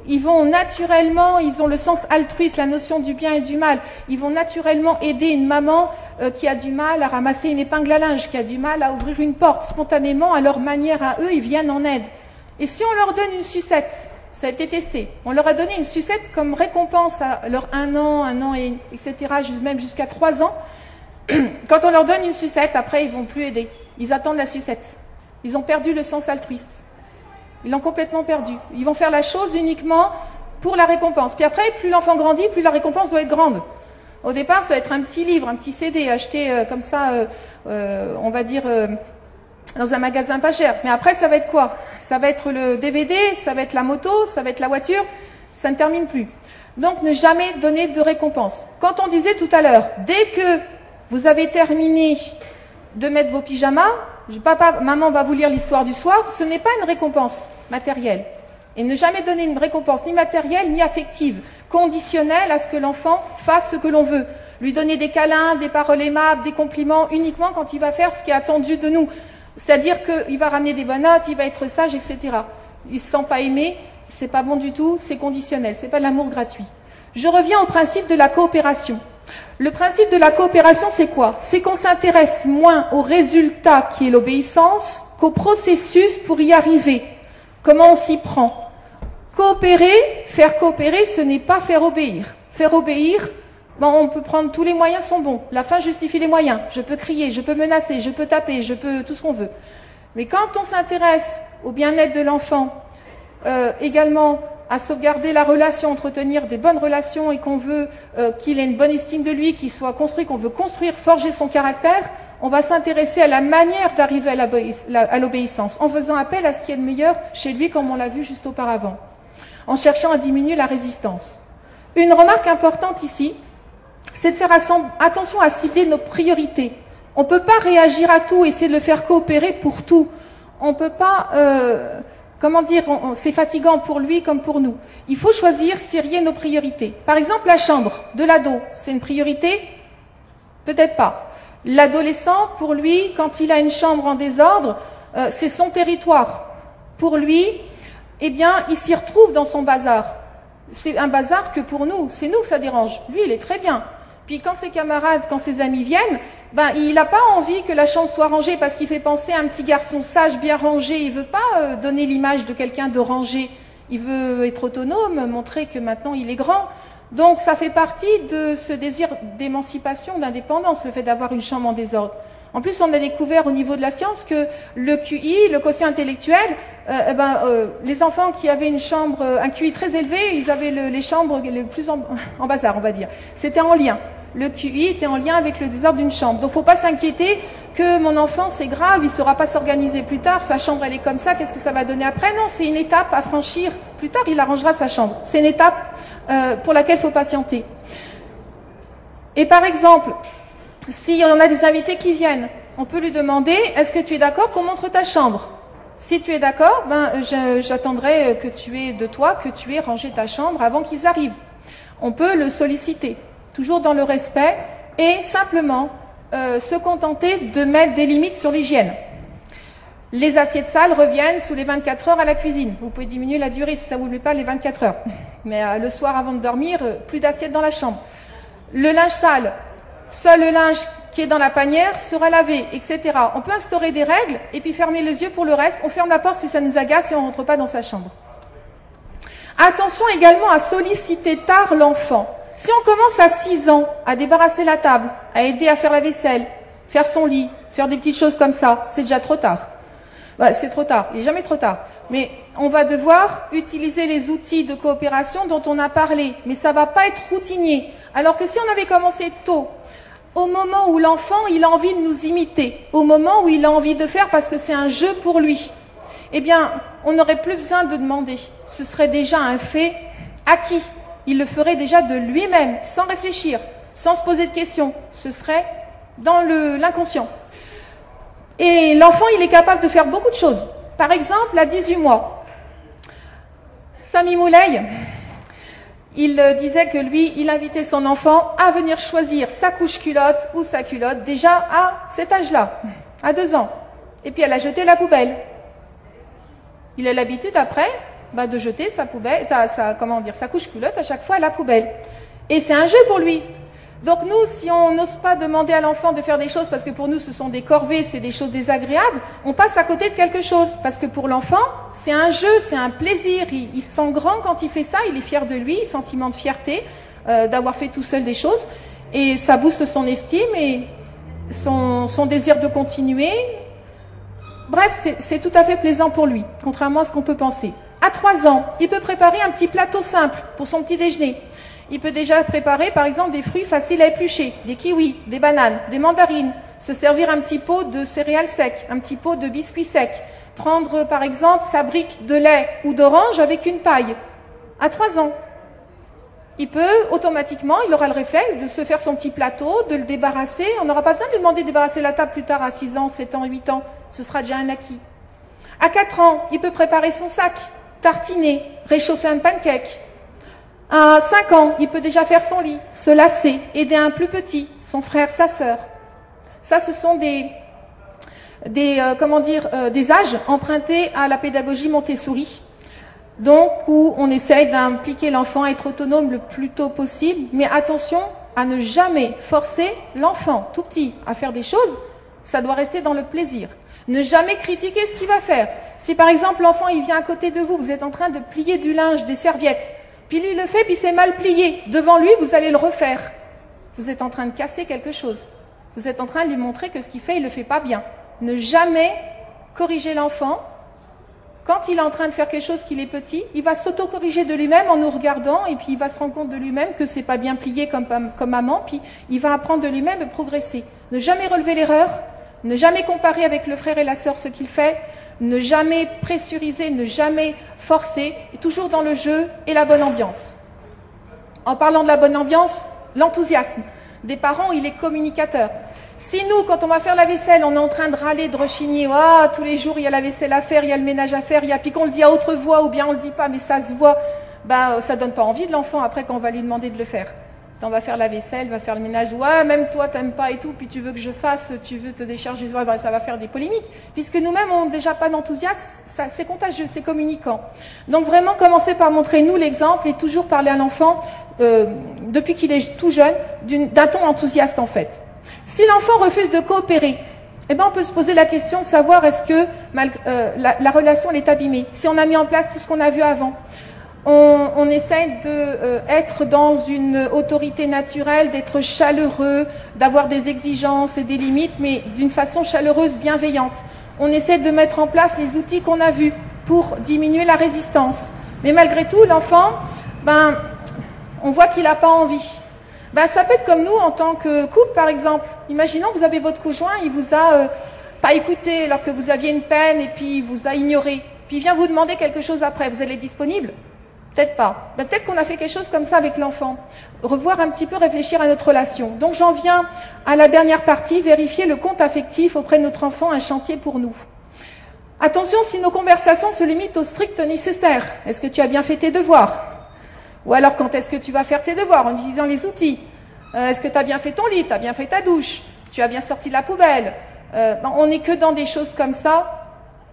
Ils vont naturellement, ils ont le sens altruiste, la notion du bien et du mal. Ils vont naturellement aider une maman qui a du mal à ramasser une épingle à linge, qui a du mal à ouvrir une porte. Spontanément, à leur manière à eux, ils viennent en aide. Et si on leur donne une sucette, ça a été testé, on leur a donné une sucette comme récompense à leur 1 an, et etc., même jusqu'à 3 ans. Quand on leur donne une sucette, après, ils vont plus aider. Ils attendent la sucette. Ils ont perdu le sens altruiste. Ils l'ont complètement perdu. Ils vont faire la chose uniquement pour la récompense. Puis après, plus l'enfant grandit, plus la récompense doit être grande. Au départ, ça va être un petit livre, un petit CD acheté comme ça, on va dire, dans un magasin pas cher. Mais après, ça va être quoi? Ça va être le DVD, ça va être la moto, ça va être la voiture. Ça ne termine plus. Donc, ne jamais donner de récompense. Quand on disait tout à l'heure, dès que vous avez terminé de mettre vos pyjamas, papa, maman va vous lire l'histoire du soir, ce n'est pas une récompense matérielle. Et ne jamais donner une récompense ni matérielle ni affective, conditionnelle à ce que l'enfant fasse ce que l'on veut. Lui donner des câlins, des paroles aimables, des compliments, uniquement quand il va faire ce qui est attendu de nous. C'est-à-dire qu'il va ramener des bonnes notes, il va être sage, etc. Il ne se sent pas aimé, c'est pas bon du tout, c'est conditionnel, c'est pas de l'amour gratuit. Je reviens au principe de la coopération. Le principe de la coopération, c'est quoi? C'est qu'on s'intéresse moins au résultat qui est l'obéissance qu'au processus pour y arriver. Comment on s'y prend? Coopérer, faire coopérer, ce n'est pas faire obéir. Faire obéir, on peut prendre tous les moyens sont bons. La fin justifie les moyens. Je peux crier, je peux menacer, je peux taper, je peux tout ce qu'on veut. Mais quand on s'intéresse au bien-être de l'enfant, également à sauvegarder la relation, entretenir des bonnes relations et qu'on veut qu'il ait une bonne estime de lui, qu'il soit construit, qu'on veut construire, forger son caractère, on va s'intéresser à la manière d'arriver à l'obéissance, en faisant appel à ce qui est de meilleur chez lui, comme on l'a vu juste auparavant, en cherchant à diminuer la résistance. Une remarque importante ici, c'est de faire attention à cibler nos priorités. On ne peut pas réagir à tout, essayer de le faire coopérer pour tout. On ne peut pas... comment dire, c'est fatigant pour lui comme pour nous. Il faut choisir, serrer nos priorités. Par exemple, la chambre de l'ado, c'est une priorité? Peut-être pas. L'adolescent, pour lui, quand il a une chambre en désordre, c'est son territoire. Pour lui, eh bien, il s'y retrouve dans son bazar. C'est un bazar que pour nous, c'est nous que ça dérange. Lui, il est très bien. Puis quand ses camarades, quand ses amis viennent, il n'a pas envie que la chambre soit rangée parce qu'il fait penser à un petit garçon sage, bien rangé. Il ne veut pas donner l'image de quelqu'un de rangé. Il veut être autonome, montrer que maintenant il est grand. Donc ça fait partie de ce désir d'émancipation, d'indépendance, le fait d'avoir une chambre en désordre. En plus, on a découvert au niveau de la science que le QI, le quotient intellectuel, les enfants qui avaient une chambre, un QI très élevé, ils avaient les chambres les plus en bazar, on va dire. C'était en lien. Le QI était en lien avec le désordre d'une chambre. Donc, faut pas s'inquiéter que mon enfant, c'est grave, il saura pas s'organiser plus tard, sa chambre, elle est comme ça, qu'est-ce que ça va donner après? Non, c'est une étape à franchir. Plus tard, il arrangera sa chambre. C'est une étape pour laquelle il faut patienter. Et par exemple, si on a des invités qui viennent, on peut lui demander, est-ce que tu es d'accord qu'on montre ta chambre? Si tu es d'accord, j'attendrai que tu aies rangé ta chambre avant qu'ils arrivent. On peut le solliciter, toujours dans le respect, et simplement se contenter de mettre des limites sur l'hygiène. Les assiettes sales reviennent sous les 24 heures à la cuisine. Vous pouvez diminuer la durée si ça ne vous plaît pas les 24 heures. Mais le soir avant de dormir, plus d'assiettes dans la chambre. Le linge sale, seul le linge qui est dans la panière sera lavé, etc. On peut instaurer des règles et puis fermer les yeux pour le reste. On ferme la porte si ça nous agace et on ne rentre pas dans sa chambre. Attention également à solliciter tard l'enfant. Si on commence à 6 ans à débarrasser la table, à aider à faire la vaisselle, faire son lit, faire des petites choses comme ça, c'est déjà trop tard. C'est trop tard, il n'est jamais trop tard. Mais on va devoir utiliser les outils de coopération dont on a parlé. Mais ça ne va pas être routinier. Alors que si on avait commencé tôt, au moment où l'enfant il a envie de nous imiter, au moment où il a envie de faire parce que c'est un jeu pour lui, eh bien, on n'aurait plus besoin de demander. Ce serait déjà un fait acquis. Il le ferait déjà de lui-même, sans réfléchir, sans se poser de questions. Ce serait dans l'inconscient. Et l'enfant, il est capable de faire beaucoup de choses. Par exemple, à 18 mois, Sami Moulay, il disait que lui, il invitait son enfant à venir choisir sa couche-culotte ou sa culotte déjà à cet âge-là, à 2 ans. Et puis elle a jeté la poubelle. Il a l'habitude après de jeter sa poubelle, sa couche-culotte à chaque fois à la poubelle. Et c'est un jeu pour lui. Donc nous, si on n'ose pas demander à l'enfant de faire des choses parce que pour nous ce sont des corvées, c'est des choses désagréables, on passe à côté de quelque chose. Parce que pour l'enfant, c'est un jeu, c'est un plaisir. Il se sent grand quand il fait ça, il est fier de lui, sentiment de fierté d'avoir fait tout seul des choses. Et ça booste son estime et son désir de continuer. Bref, c'est tout à fait plaisant pour lui, contrairement à ce qu'on peut penser. À 3 ans, il peut préparer un petit plateau simple pour son petit déjeuner. Il peut déjà préparer, par exemple, des fruits faciles à éplucher, des kiwis, des bananes, des mandarines, se servir un petit pot de céréales secs, un petit pot de biscuits secs, prendre, par exemple, sa brique de lait ou d'orange avec une paille. À 3 ans, il peut, automatiquement, il aura le réflexe de se faire son petit plateau, de le débarrasser. On n'aura pas besoin de lui demander de débarrasser la table plus tard à 6 ans, 7 ans, 8 ans. Ce sera déjà un acquis. À 4 ans, il peut préparer son sac, tartiner, réchauffer un pancake. À 5 ans, il peut déjà faire son lit, se lasser, aider un plus petit, son frère, sa sœur. Ça, ce sont des âges empruntés à la pédagogie Montessori. Donc, où on essaye d'impliquer l'enfant à être autonome le plus tôt possible. Mais attention à ne jamais forcer l'enfant tout petit à faire des choses. Ça doit rester dans le plaisir. Ne jamais critiquer ce qu'il va faire. Si par exemple l'enfant il vient à côté de vous, vous êtes en train de plier du linge, des serviettes, puis lui le fait, puis c'est mal plié. Devant lui, vous allez le refaire. Vous êtes en train de casser quelque chose. Vous êtes en train de lui montrer que ce qu'il fait, il ne le fait pas bien. Ne jamais corriger l'enfant. Quand il est en train de faire quelque chose qu'il est petit, il va s'auto-corriger de lui-même en nous regardant, et puis il va se rendre compte de lui-même que c'est pas bien plié comme maman, puis il va apprendre de lui-même et progresser. Ne jamais relever l'erreur, ne jamais comparer avec le frère et la sœur ce qu'il fait, ne jamais pressuriser, ne jamais forcer, et toujours dans le jeu et la bonne ambiance. En parlant de la bonne ambiance, l'enthousiasme des parents, il est communicateur. Si nous, quand on va faire la vaisselle, on est en train de râler, de rechigner, tous les jours il y a la vaisselle à faire, il y a le ménage à faire, puis qu'on le dit à haute voix ou bien on le dit pas, mais ça se voit, ça donne pas envie de l'enfant après quand on va lui demander de le faire. On va faire la vaisselle, va faire le ménage, même toi t'aimes pas et tout, puis tu veux que je fasse, tu veux te décharger, ça va faire des polémiques, puisque nous-mêmes on n'a déjà pas d'enthousiasme, c'est contagieux, c'est communicant. Donc vraiment commencer par montrer nous l'exemple et toujours parler à l'enfant, depuis qu'il est tout jeune, d'un ton enthousiaste en fait. Si l'enfant refuse de coopérer, on peut se poser la question de savoir est-ce que la relation elle est abîmée, si on a mis en place tout ce qu'on a vu avant. On essaie d'être dans une autorité naturelle, d'être chaleureux, d'avoir des exigences et des limites, mais d'une façon chaleureuse, bienveillante. On essaie de mettre en place les outils qu'on a vus pour diminuer la résistance. Mais malgré tout, l'enfant, on voit qu'il n'a pas envie. Ça peut être comme nous en tant que couple, par exemple. Imaginons que vous avez votre conjoint, il vous a pas écouté alors que vous aviez une peine et puis il vous a ignoré. Puis il vient vous demander quelque chose après. Vous allez être disponible? Peut-être pas. Peut-être qu'on a fait quelque chose comme ça avec l'enfant. Revoir un petit peu, réfléchir à notre relation. Donc j'en viens à la dernière partie, vérifier le compte affectif auprès de notre enfant, un chantier pour nous. Attention si nos conversations se limitent au strict nécessaire. Est-ce que tu as bien fait tes devoirs? Ou alors quand est-ce que tu vas faire tes devoirs en utilisant les outils? Est-ce que tu as bien fait ton lit? Tu as bien fait ta douche? Tu as bien sorti de la poubelle? On n'est que dans des choses comme ça,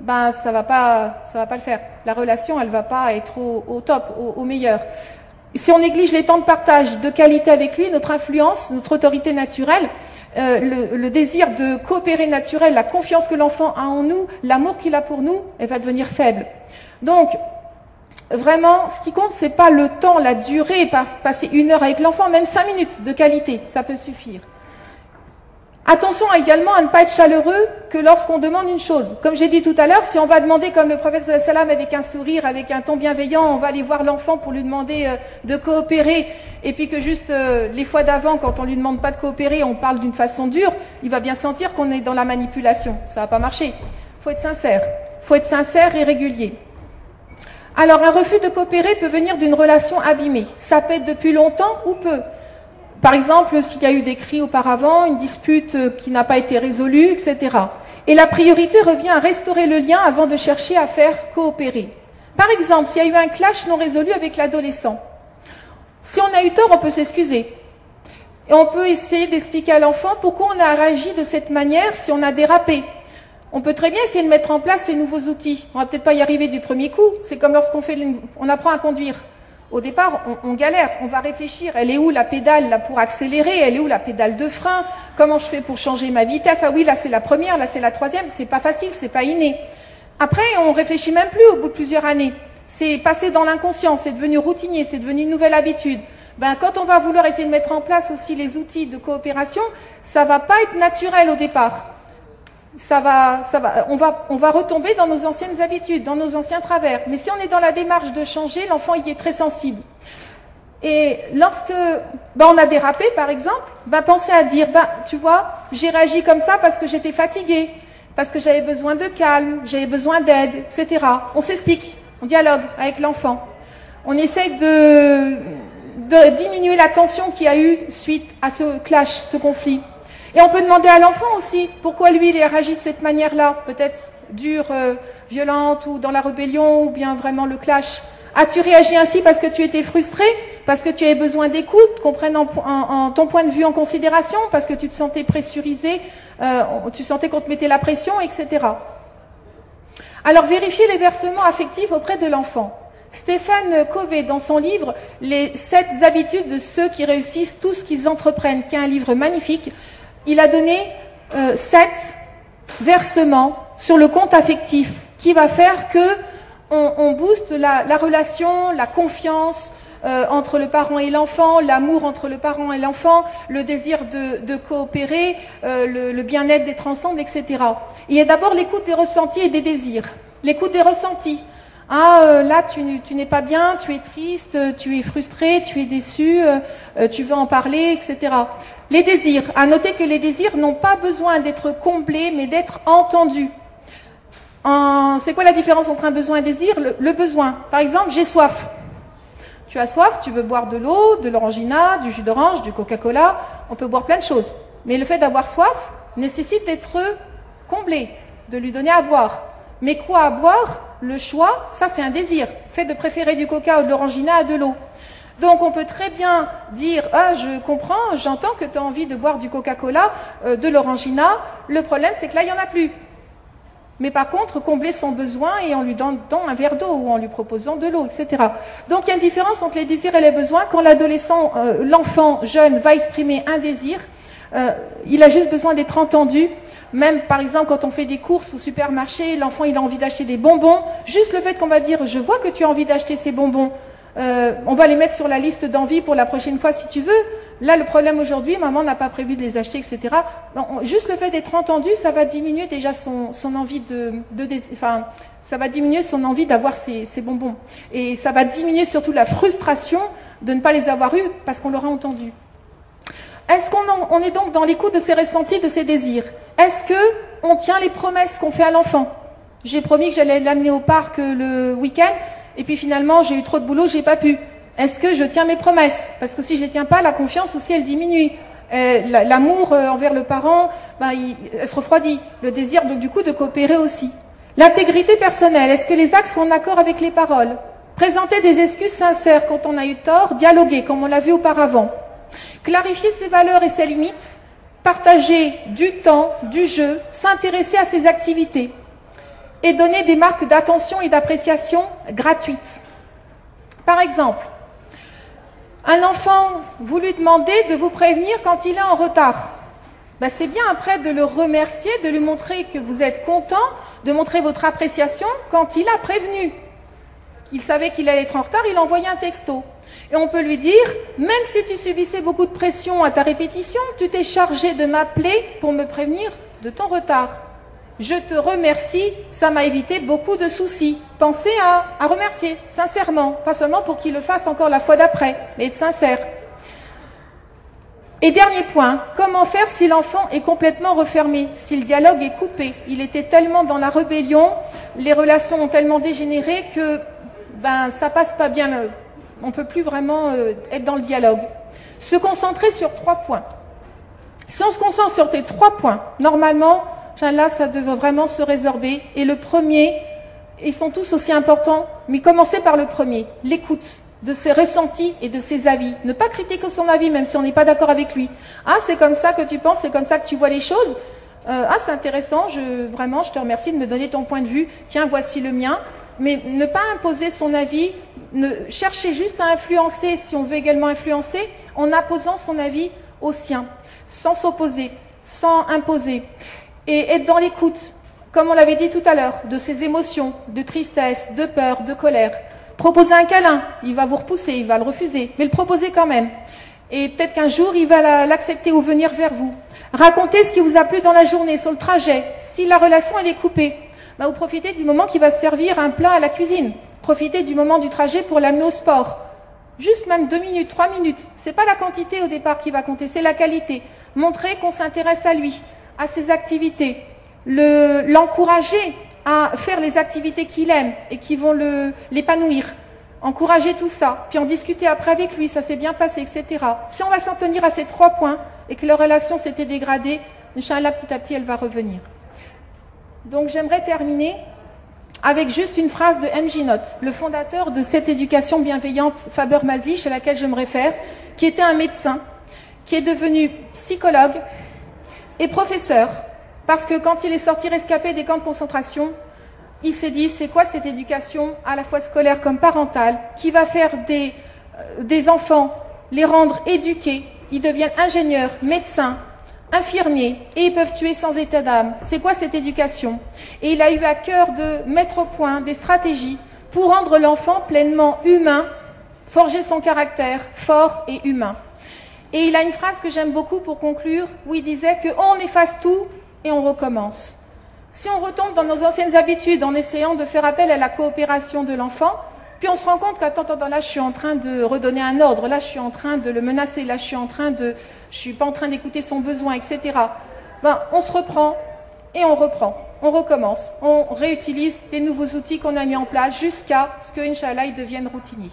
ça va pas le faire. La relation, elle va pas être au top, au meilleur. Si on néglige les temps de partage de qualité avec lui, notre influence, notre autorité naturelle, le désir de coopérer naturel, la confiance que l'enfant a en nous, l'amour qu'il a pour nous, elle va devenir faible. Donc, vraiment, ce qui compte, c'est pas le temps, la durée, passer 1 heure avec l'enfant, même 5 minutes de qualité, ça peut suffire. Attention également à ne pas être chaleureux que lorsqu'on demande une chose. Comme j'ai dit tout à l'heure, si on va demander comme le prophète sallallahu alayhi wa sallam avec un sourire, avec un ton bienveillant, on va aller voir l'enfant pour lui demander de coopérer, et puis que juste les fois d'avant, quand on lui demande pas de coopérer, on parle d'une façon dure, il va bien sentir qu'on est dans la manipulation. Ça va pas marcher. Faut être sincère. Faut être sincère et régulier. Alors, un refus de coopérer peut venir d'une relation abîmée. Ça peut être depuis longtemps ou peu. Par exemple, s'il y a eu des cris auparavant, une dispute qui n'a pas été résolue, etc. Et la priorité revient à restaurer le lien avant de chercher à faire coopérer. Par exemple, s'il y a eu un clash non résolu avec l'adolescent, si on a eu tort, on peut s'excuser. Et on peut essayer d'expliquer à l'enfant pourquoi on a réagi de cette manière si on a dérapé. On peut très bien essayer de mettre en place ces nouveaux outils. On va peut-être pas y arriver du premier coup. C'est comme lorsqu'on on apprend à conduire. Au départ, on galère, on va réfléchir. Elle est où la pédale là pour accélérer? Elle est où la pédale de frein? Comment je fais pour changer ma vitesse? Ah oui, là c'est la première, là c'est la troisième. C'est pas facile, c'est pas inné. Après, on réfléchit même plus au bout de plusieurs années. C'est passé dans l'inconscient, c'est devenu routinier, c'est devenu une nouvelle habitude. Quand on va vouloir essayer de mettre en place aussi les outils de coopération, ça va pas être naturel au départ. On va retomber dans nos anciennes habitudes, dans nos anciens travers. Mais si on est dans la démarche de changer, l'enfant y est très sensible. Et lorsque on a dérapé, par exemple, pensez à dire, tu vois, j'ai réagi comme ça parce que j'étais fatiguée, parce que j'avais besoin de calme, j'avais besoin d'aide, etc. On s'explique, on dialogue avec l'enfant. On essaye de diminuer la tension qu'il y a eu suite à ce clash, ce conflit. Et on peut demander à l'enfant aussi pourquoi lui il réagit de cette manière-là, peut-être dure, violente ou dans la rébellion ou bien vraiment le clash. As-tu réagi ainsi parce que tu étais frustré, parce que tu avais besoin d'écoute, qu'on prenne ton point de vue en considération, parce que tu te sentais pressurisé, tu sentais qu'on te mettait la pression, etc. Alors vérifiez les versements affectifs auprès de l'enfant. Stéphane Covey, dans son livre « Les 7 habitudes de ceux qui réussissent tout ce qu'ils entreprennent », qui est un livre magnifique, il a donné 7 versements sur le compte affectif qui va faire que on booste la relation, la confiance entre le parent et l'enfant, l'amour entre le parent et l'enfant, le désir de coopérer, le bien-être d'être ensemble, etc. Il y a d'abord l'écoute des ressentis et des désirs. L'écoute des ressentis. Là, tu n'es pas bien, tu es triste, tu es frustré, tu es déçu, tu veux en parler, etc. Les désirs. À noter que les désirs n'ont pas besoin d'être comblés, mais d'être entendus. C'est quoi la différence entre un besoin et un désir? Le besoin. Par exemple, j'ai soif. Tu as soif, tu veux boire de l'eau, de l'orangina, du jus d'orange, du Coca-Cola. On peut boire plein de choses. Mais le fait d'avoir soif nécessite d'être comblé, de lui donner à boire. Mais quoi à boire? Le choix, ça c'est un désir. Fait de préférer du coca ou de l'orangina à de l'eau. Donc on peut très bien dire, je comprends, j'entends que tu as envie de boire du Coca-Cola, de l'orangina. Le problème c'est que là il n'y en a plus. Mais par contre, combler son besoin et en lui donnant un verre d'eau ou en lui proposant de l'eau, etc. Donc il y a une différence entre les désirs et les besoins. Quand l'adolescent, l'enfant jeune va exprimer un désir, il a juste besoin d'être entendu. Même, par exemple, quand on fait des courses au supermarché, l'enfant il a envie d'acheter des bonbons. Juste le fait qu'on va dire « je vois que tu as envie d'acheter ces bonbons », On va les mettre sur la liste d'envie pour la prochaine fois si tu veux. Là, le problème aujourd'hui, maman n'a pas prévu de les acheter, etc. Juste le fait d'être entendu, ça va diminuer déjà son envie ça va diminuer son envie d'avoir ces bonbons. Et ça va diminuer surtout la frustration de ne pas les avoir eus parce qu'on l'aura entendu. Est-ce qu'on est donc dans l'écoute de ses ressentis, de ses désirs? Est-ce qu'on tient les promesses qu'on fait à l'enfant? J'ai promis que j'allais l'amener au parc le week-end, et puis finalement j'ai eu trop de boulot, j'ai pas pu. Est-ce que je tiens mes promesses? Parce que si je les tiens pas, la confiance aussi elle diminue. L'amour envers le parent, elle se refroidit. Le désir donc du coup de coopérer aussi. L'intégrité personnelle, est-ce que les actes sont en accord avec les paroles? Présenter des excuses sincères quand on a eu tort, dialoguer comme on l'a vu auparavant. Clarifier ses valeurs et ses limites, partager du temps, du jeu, s'intéresser à ses activités et donner des marques d'attention et d'appréciation gratuites. Par exemple, un enfant, vous lui demandez de vous prévenir quand il est en retard. C'est bien après de le remercier, de lui montrer que vous êtes content, de montrer votre appréciation quand il a prévenu. Il savait qu'il allait être en retard, il envoyait un texto. Et on peut lui dire, même si tu subissais beaucoup de pression à ta répétition, tu t'es chargé de m'appeler pour me prévenir de ton retard. Je te remercie, ça m'a évité beaucoup de soucis. Pensez à remercier, sincèrement, pas seulement pour qu'il le fasse encore la fois d'après, mais être sincère. Et dernier point, comment faire si l'enfant est complètement refermé, si le dialogue est coupé? Il était tellement dans la rébellion, les relations ont tellement dégénéré que ça passe pas bien. On ne peut plus vraiment être dans le dialogue. Se concentrer sur 3 points. Si on se concentre sur tes 3 points, normalement, là, ça devrait vraiment se résorber. Et le premier, ils sont tous aussi importants, mais commencez par le premier, l'écoute de ses ressentis et de ses avis. Ne pas critiquer son avis, même si on n'est pas d'accord avec lui. Ah, c'est comme ça que tu penses, c'est comme ça que tu vois les choses. C'est intéressant, vraiment, je te remercie de me donner ton point de vue. Tiens, voici le mien. Mais ne pas imposer son avis, chercher juste à influencer, si on veut également influencer, en imposant son avis au sien, sans s'opposer, sans imposer. Et être dans l'écoute, comme on l'avait dit tout à l'heure, de ses émotions, de tristesse, de peur, de colère. Proposer un câlin, il va vous repousser, il va le refuser, mais le proposer quand même. Et peut-être qu'un jour, il va l'accepter ou venir vers vous. Racontez ce qui vous a plu dans la journée, sur le trajet, si la relation elle est coupée. Vous profitez du moment qui va se servir un plat à la cuisine. Profitez du moment du trajet pour l'amener au sport. Juste même 2 minutes, 3 minutes. C'est pas la quantité au départ qui va compter, c'est la qualité. Montrez qu'on s'intéresse à lui, à ses activités. L'encourager à faire les activités qu'il aime et qui vont l'épanouir. Encourager tout ça, puis en discuter après avec lui, ça s'est bien passé, etc. Si on va s'en tenir à ces 3 points et que leur relation s'était dégradée, Inch'Allah, petit à petit, elle va revenir. Donc j'aimerais terminer avec juste une phrase de M. Ginot, le fondateur de cette éducation bienveillante Faber Maslich à laquelle je me réfère, qui était un médecin, qui est devenu psychologue et professeur, parce que quand il est sorti rescapé des camps de concentration, il s'est dit, c'est quoi cette éducation, à la fois scolaire comme parentale, qui va faire des enfants, les rendre éduqués, ils deviennent ingénieurs, médecins, infirmiers, et ils peuvent tuer sans état d'âme. C'est quoi cette éducation? Et il a eu à cœur de mettre au point des stratégies pour rendre l'enfant pleinement humain, forger son caractère fort et humain. Et il a une phrase que j'aime beaucoup pour conclure, où il disait qu'on efface tout et on recommence. Si on retombe dans nos anciennes habitudes en essayant de faire appel à la coopération de l'enfant, puis on se rend compte qu'attends, là je suis en train de redonner un ordre, là je suis en train de le menacer, là je suis pas en train d'écouter son besoin, etc. On se reprend et on reprend, on recommence, on réutilise les nouveaux outils qu'on a mis en place jusqu'à ce que, Inch'Allah, ils deviennent routiniers.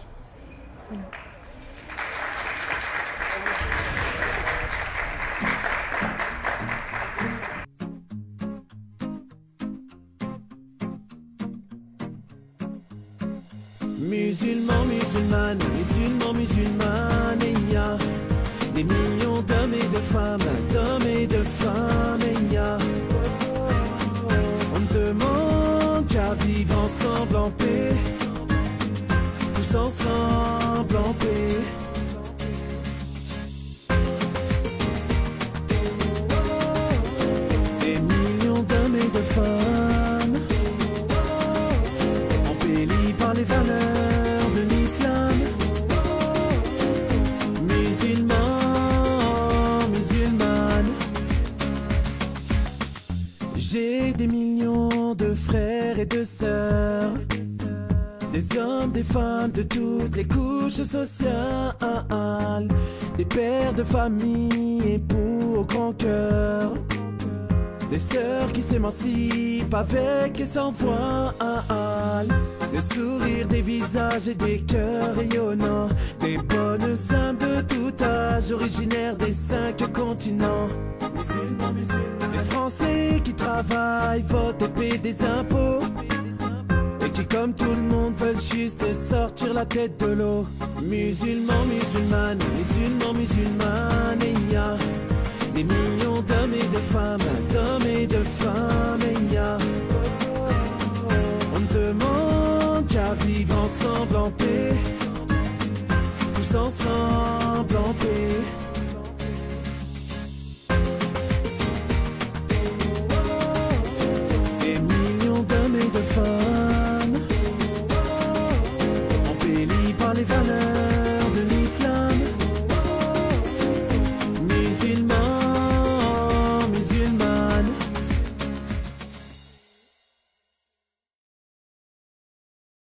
Musulmans, musulmanes, musulmans, musulmanes, il y a des millions d'hommes et de femmes, il y a. On ne demande qu'à vivre ensemble en paix, tous ensemble en paix. Des millions d'hommes et de femmes, embellis par les valeurs de l'islam. sœurs, des hommes, des femmes de toutes les couches sociales, des pères de famille, époux au grand cœur, des sœurs qui s'émancipent avec et sans voile, des sourires, des visages et des cœurs rayonnants, des bonnes âmes de tout âge, originaires des 5 continents. Musulmans, musulmans, des Français qui travaillent, votent et paient des impôts, et qui comme tout le monde veulent juste sortir la tête de l'eau. Musulmans, musulmanes, musulmans, musulmanes, et il y a des millions d'hommes et de femmes, et il y a, on ne demande qu'à vivre ensemble en paix, tous ensemble en paix. Des millions d'hommes et de femmes, embellis par les valeurs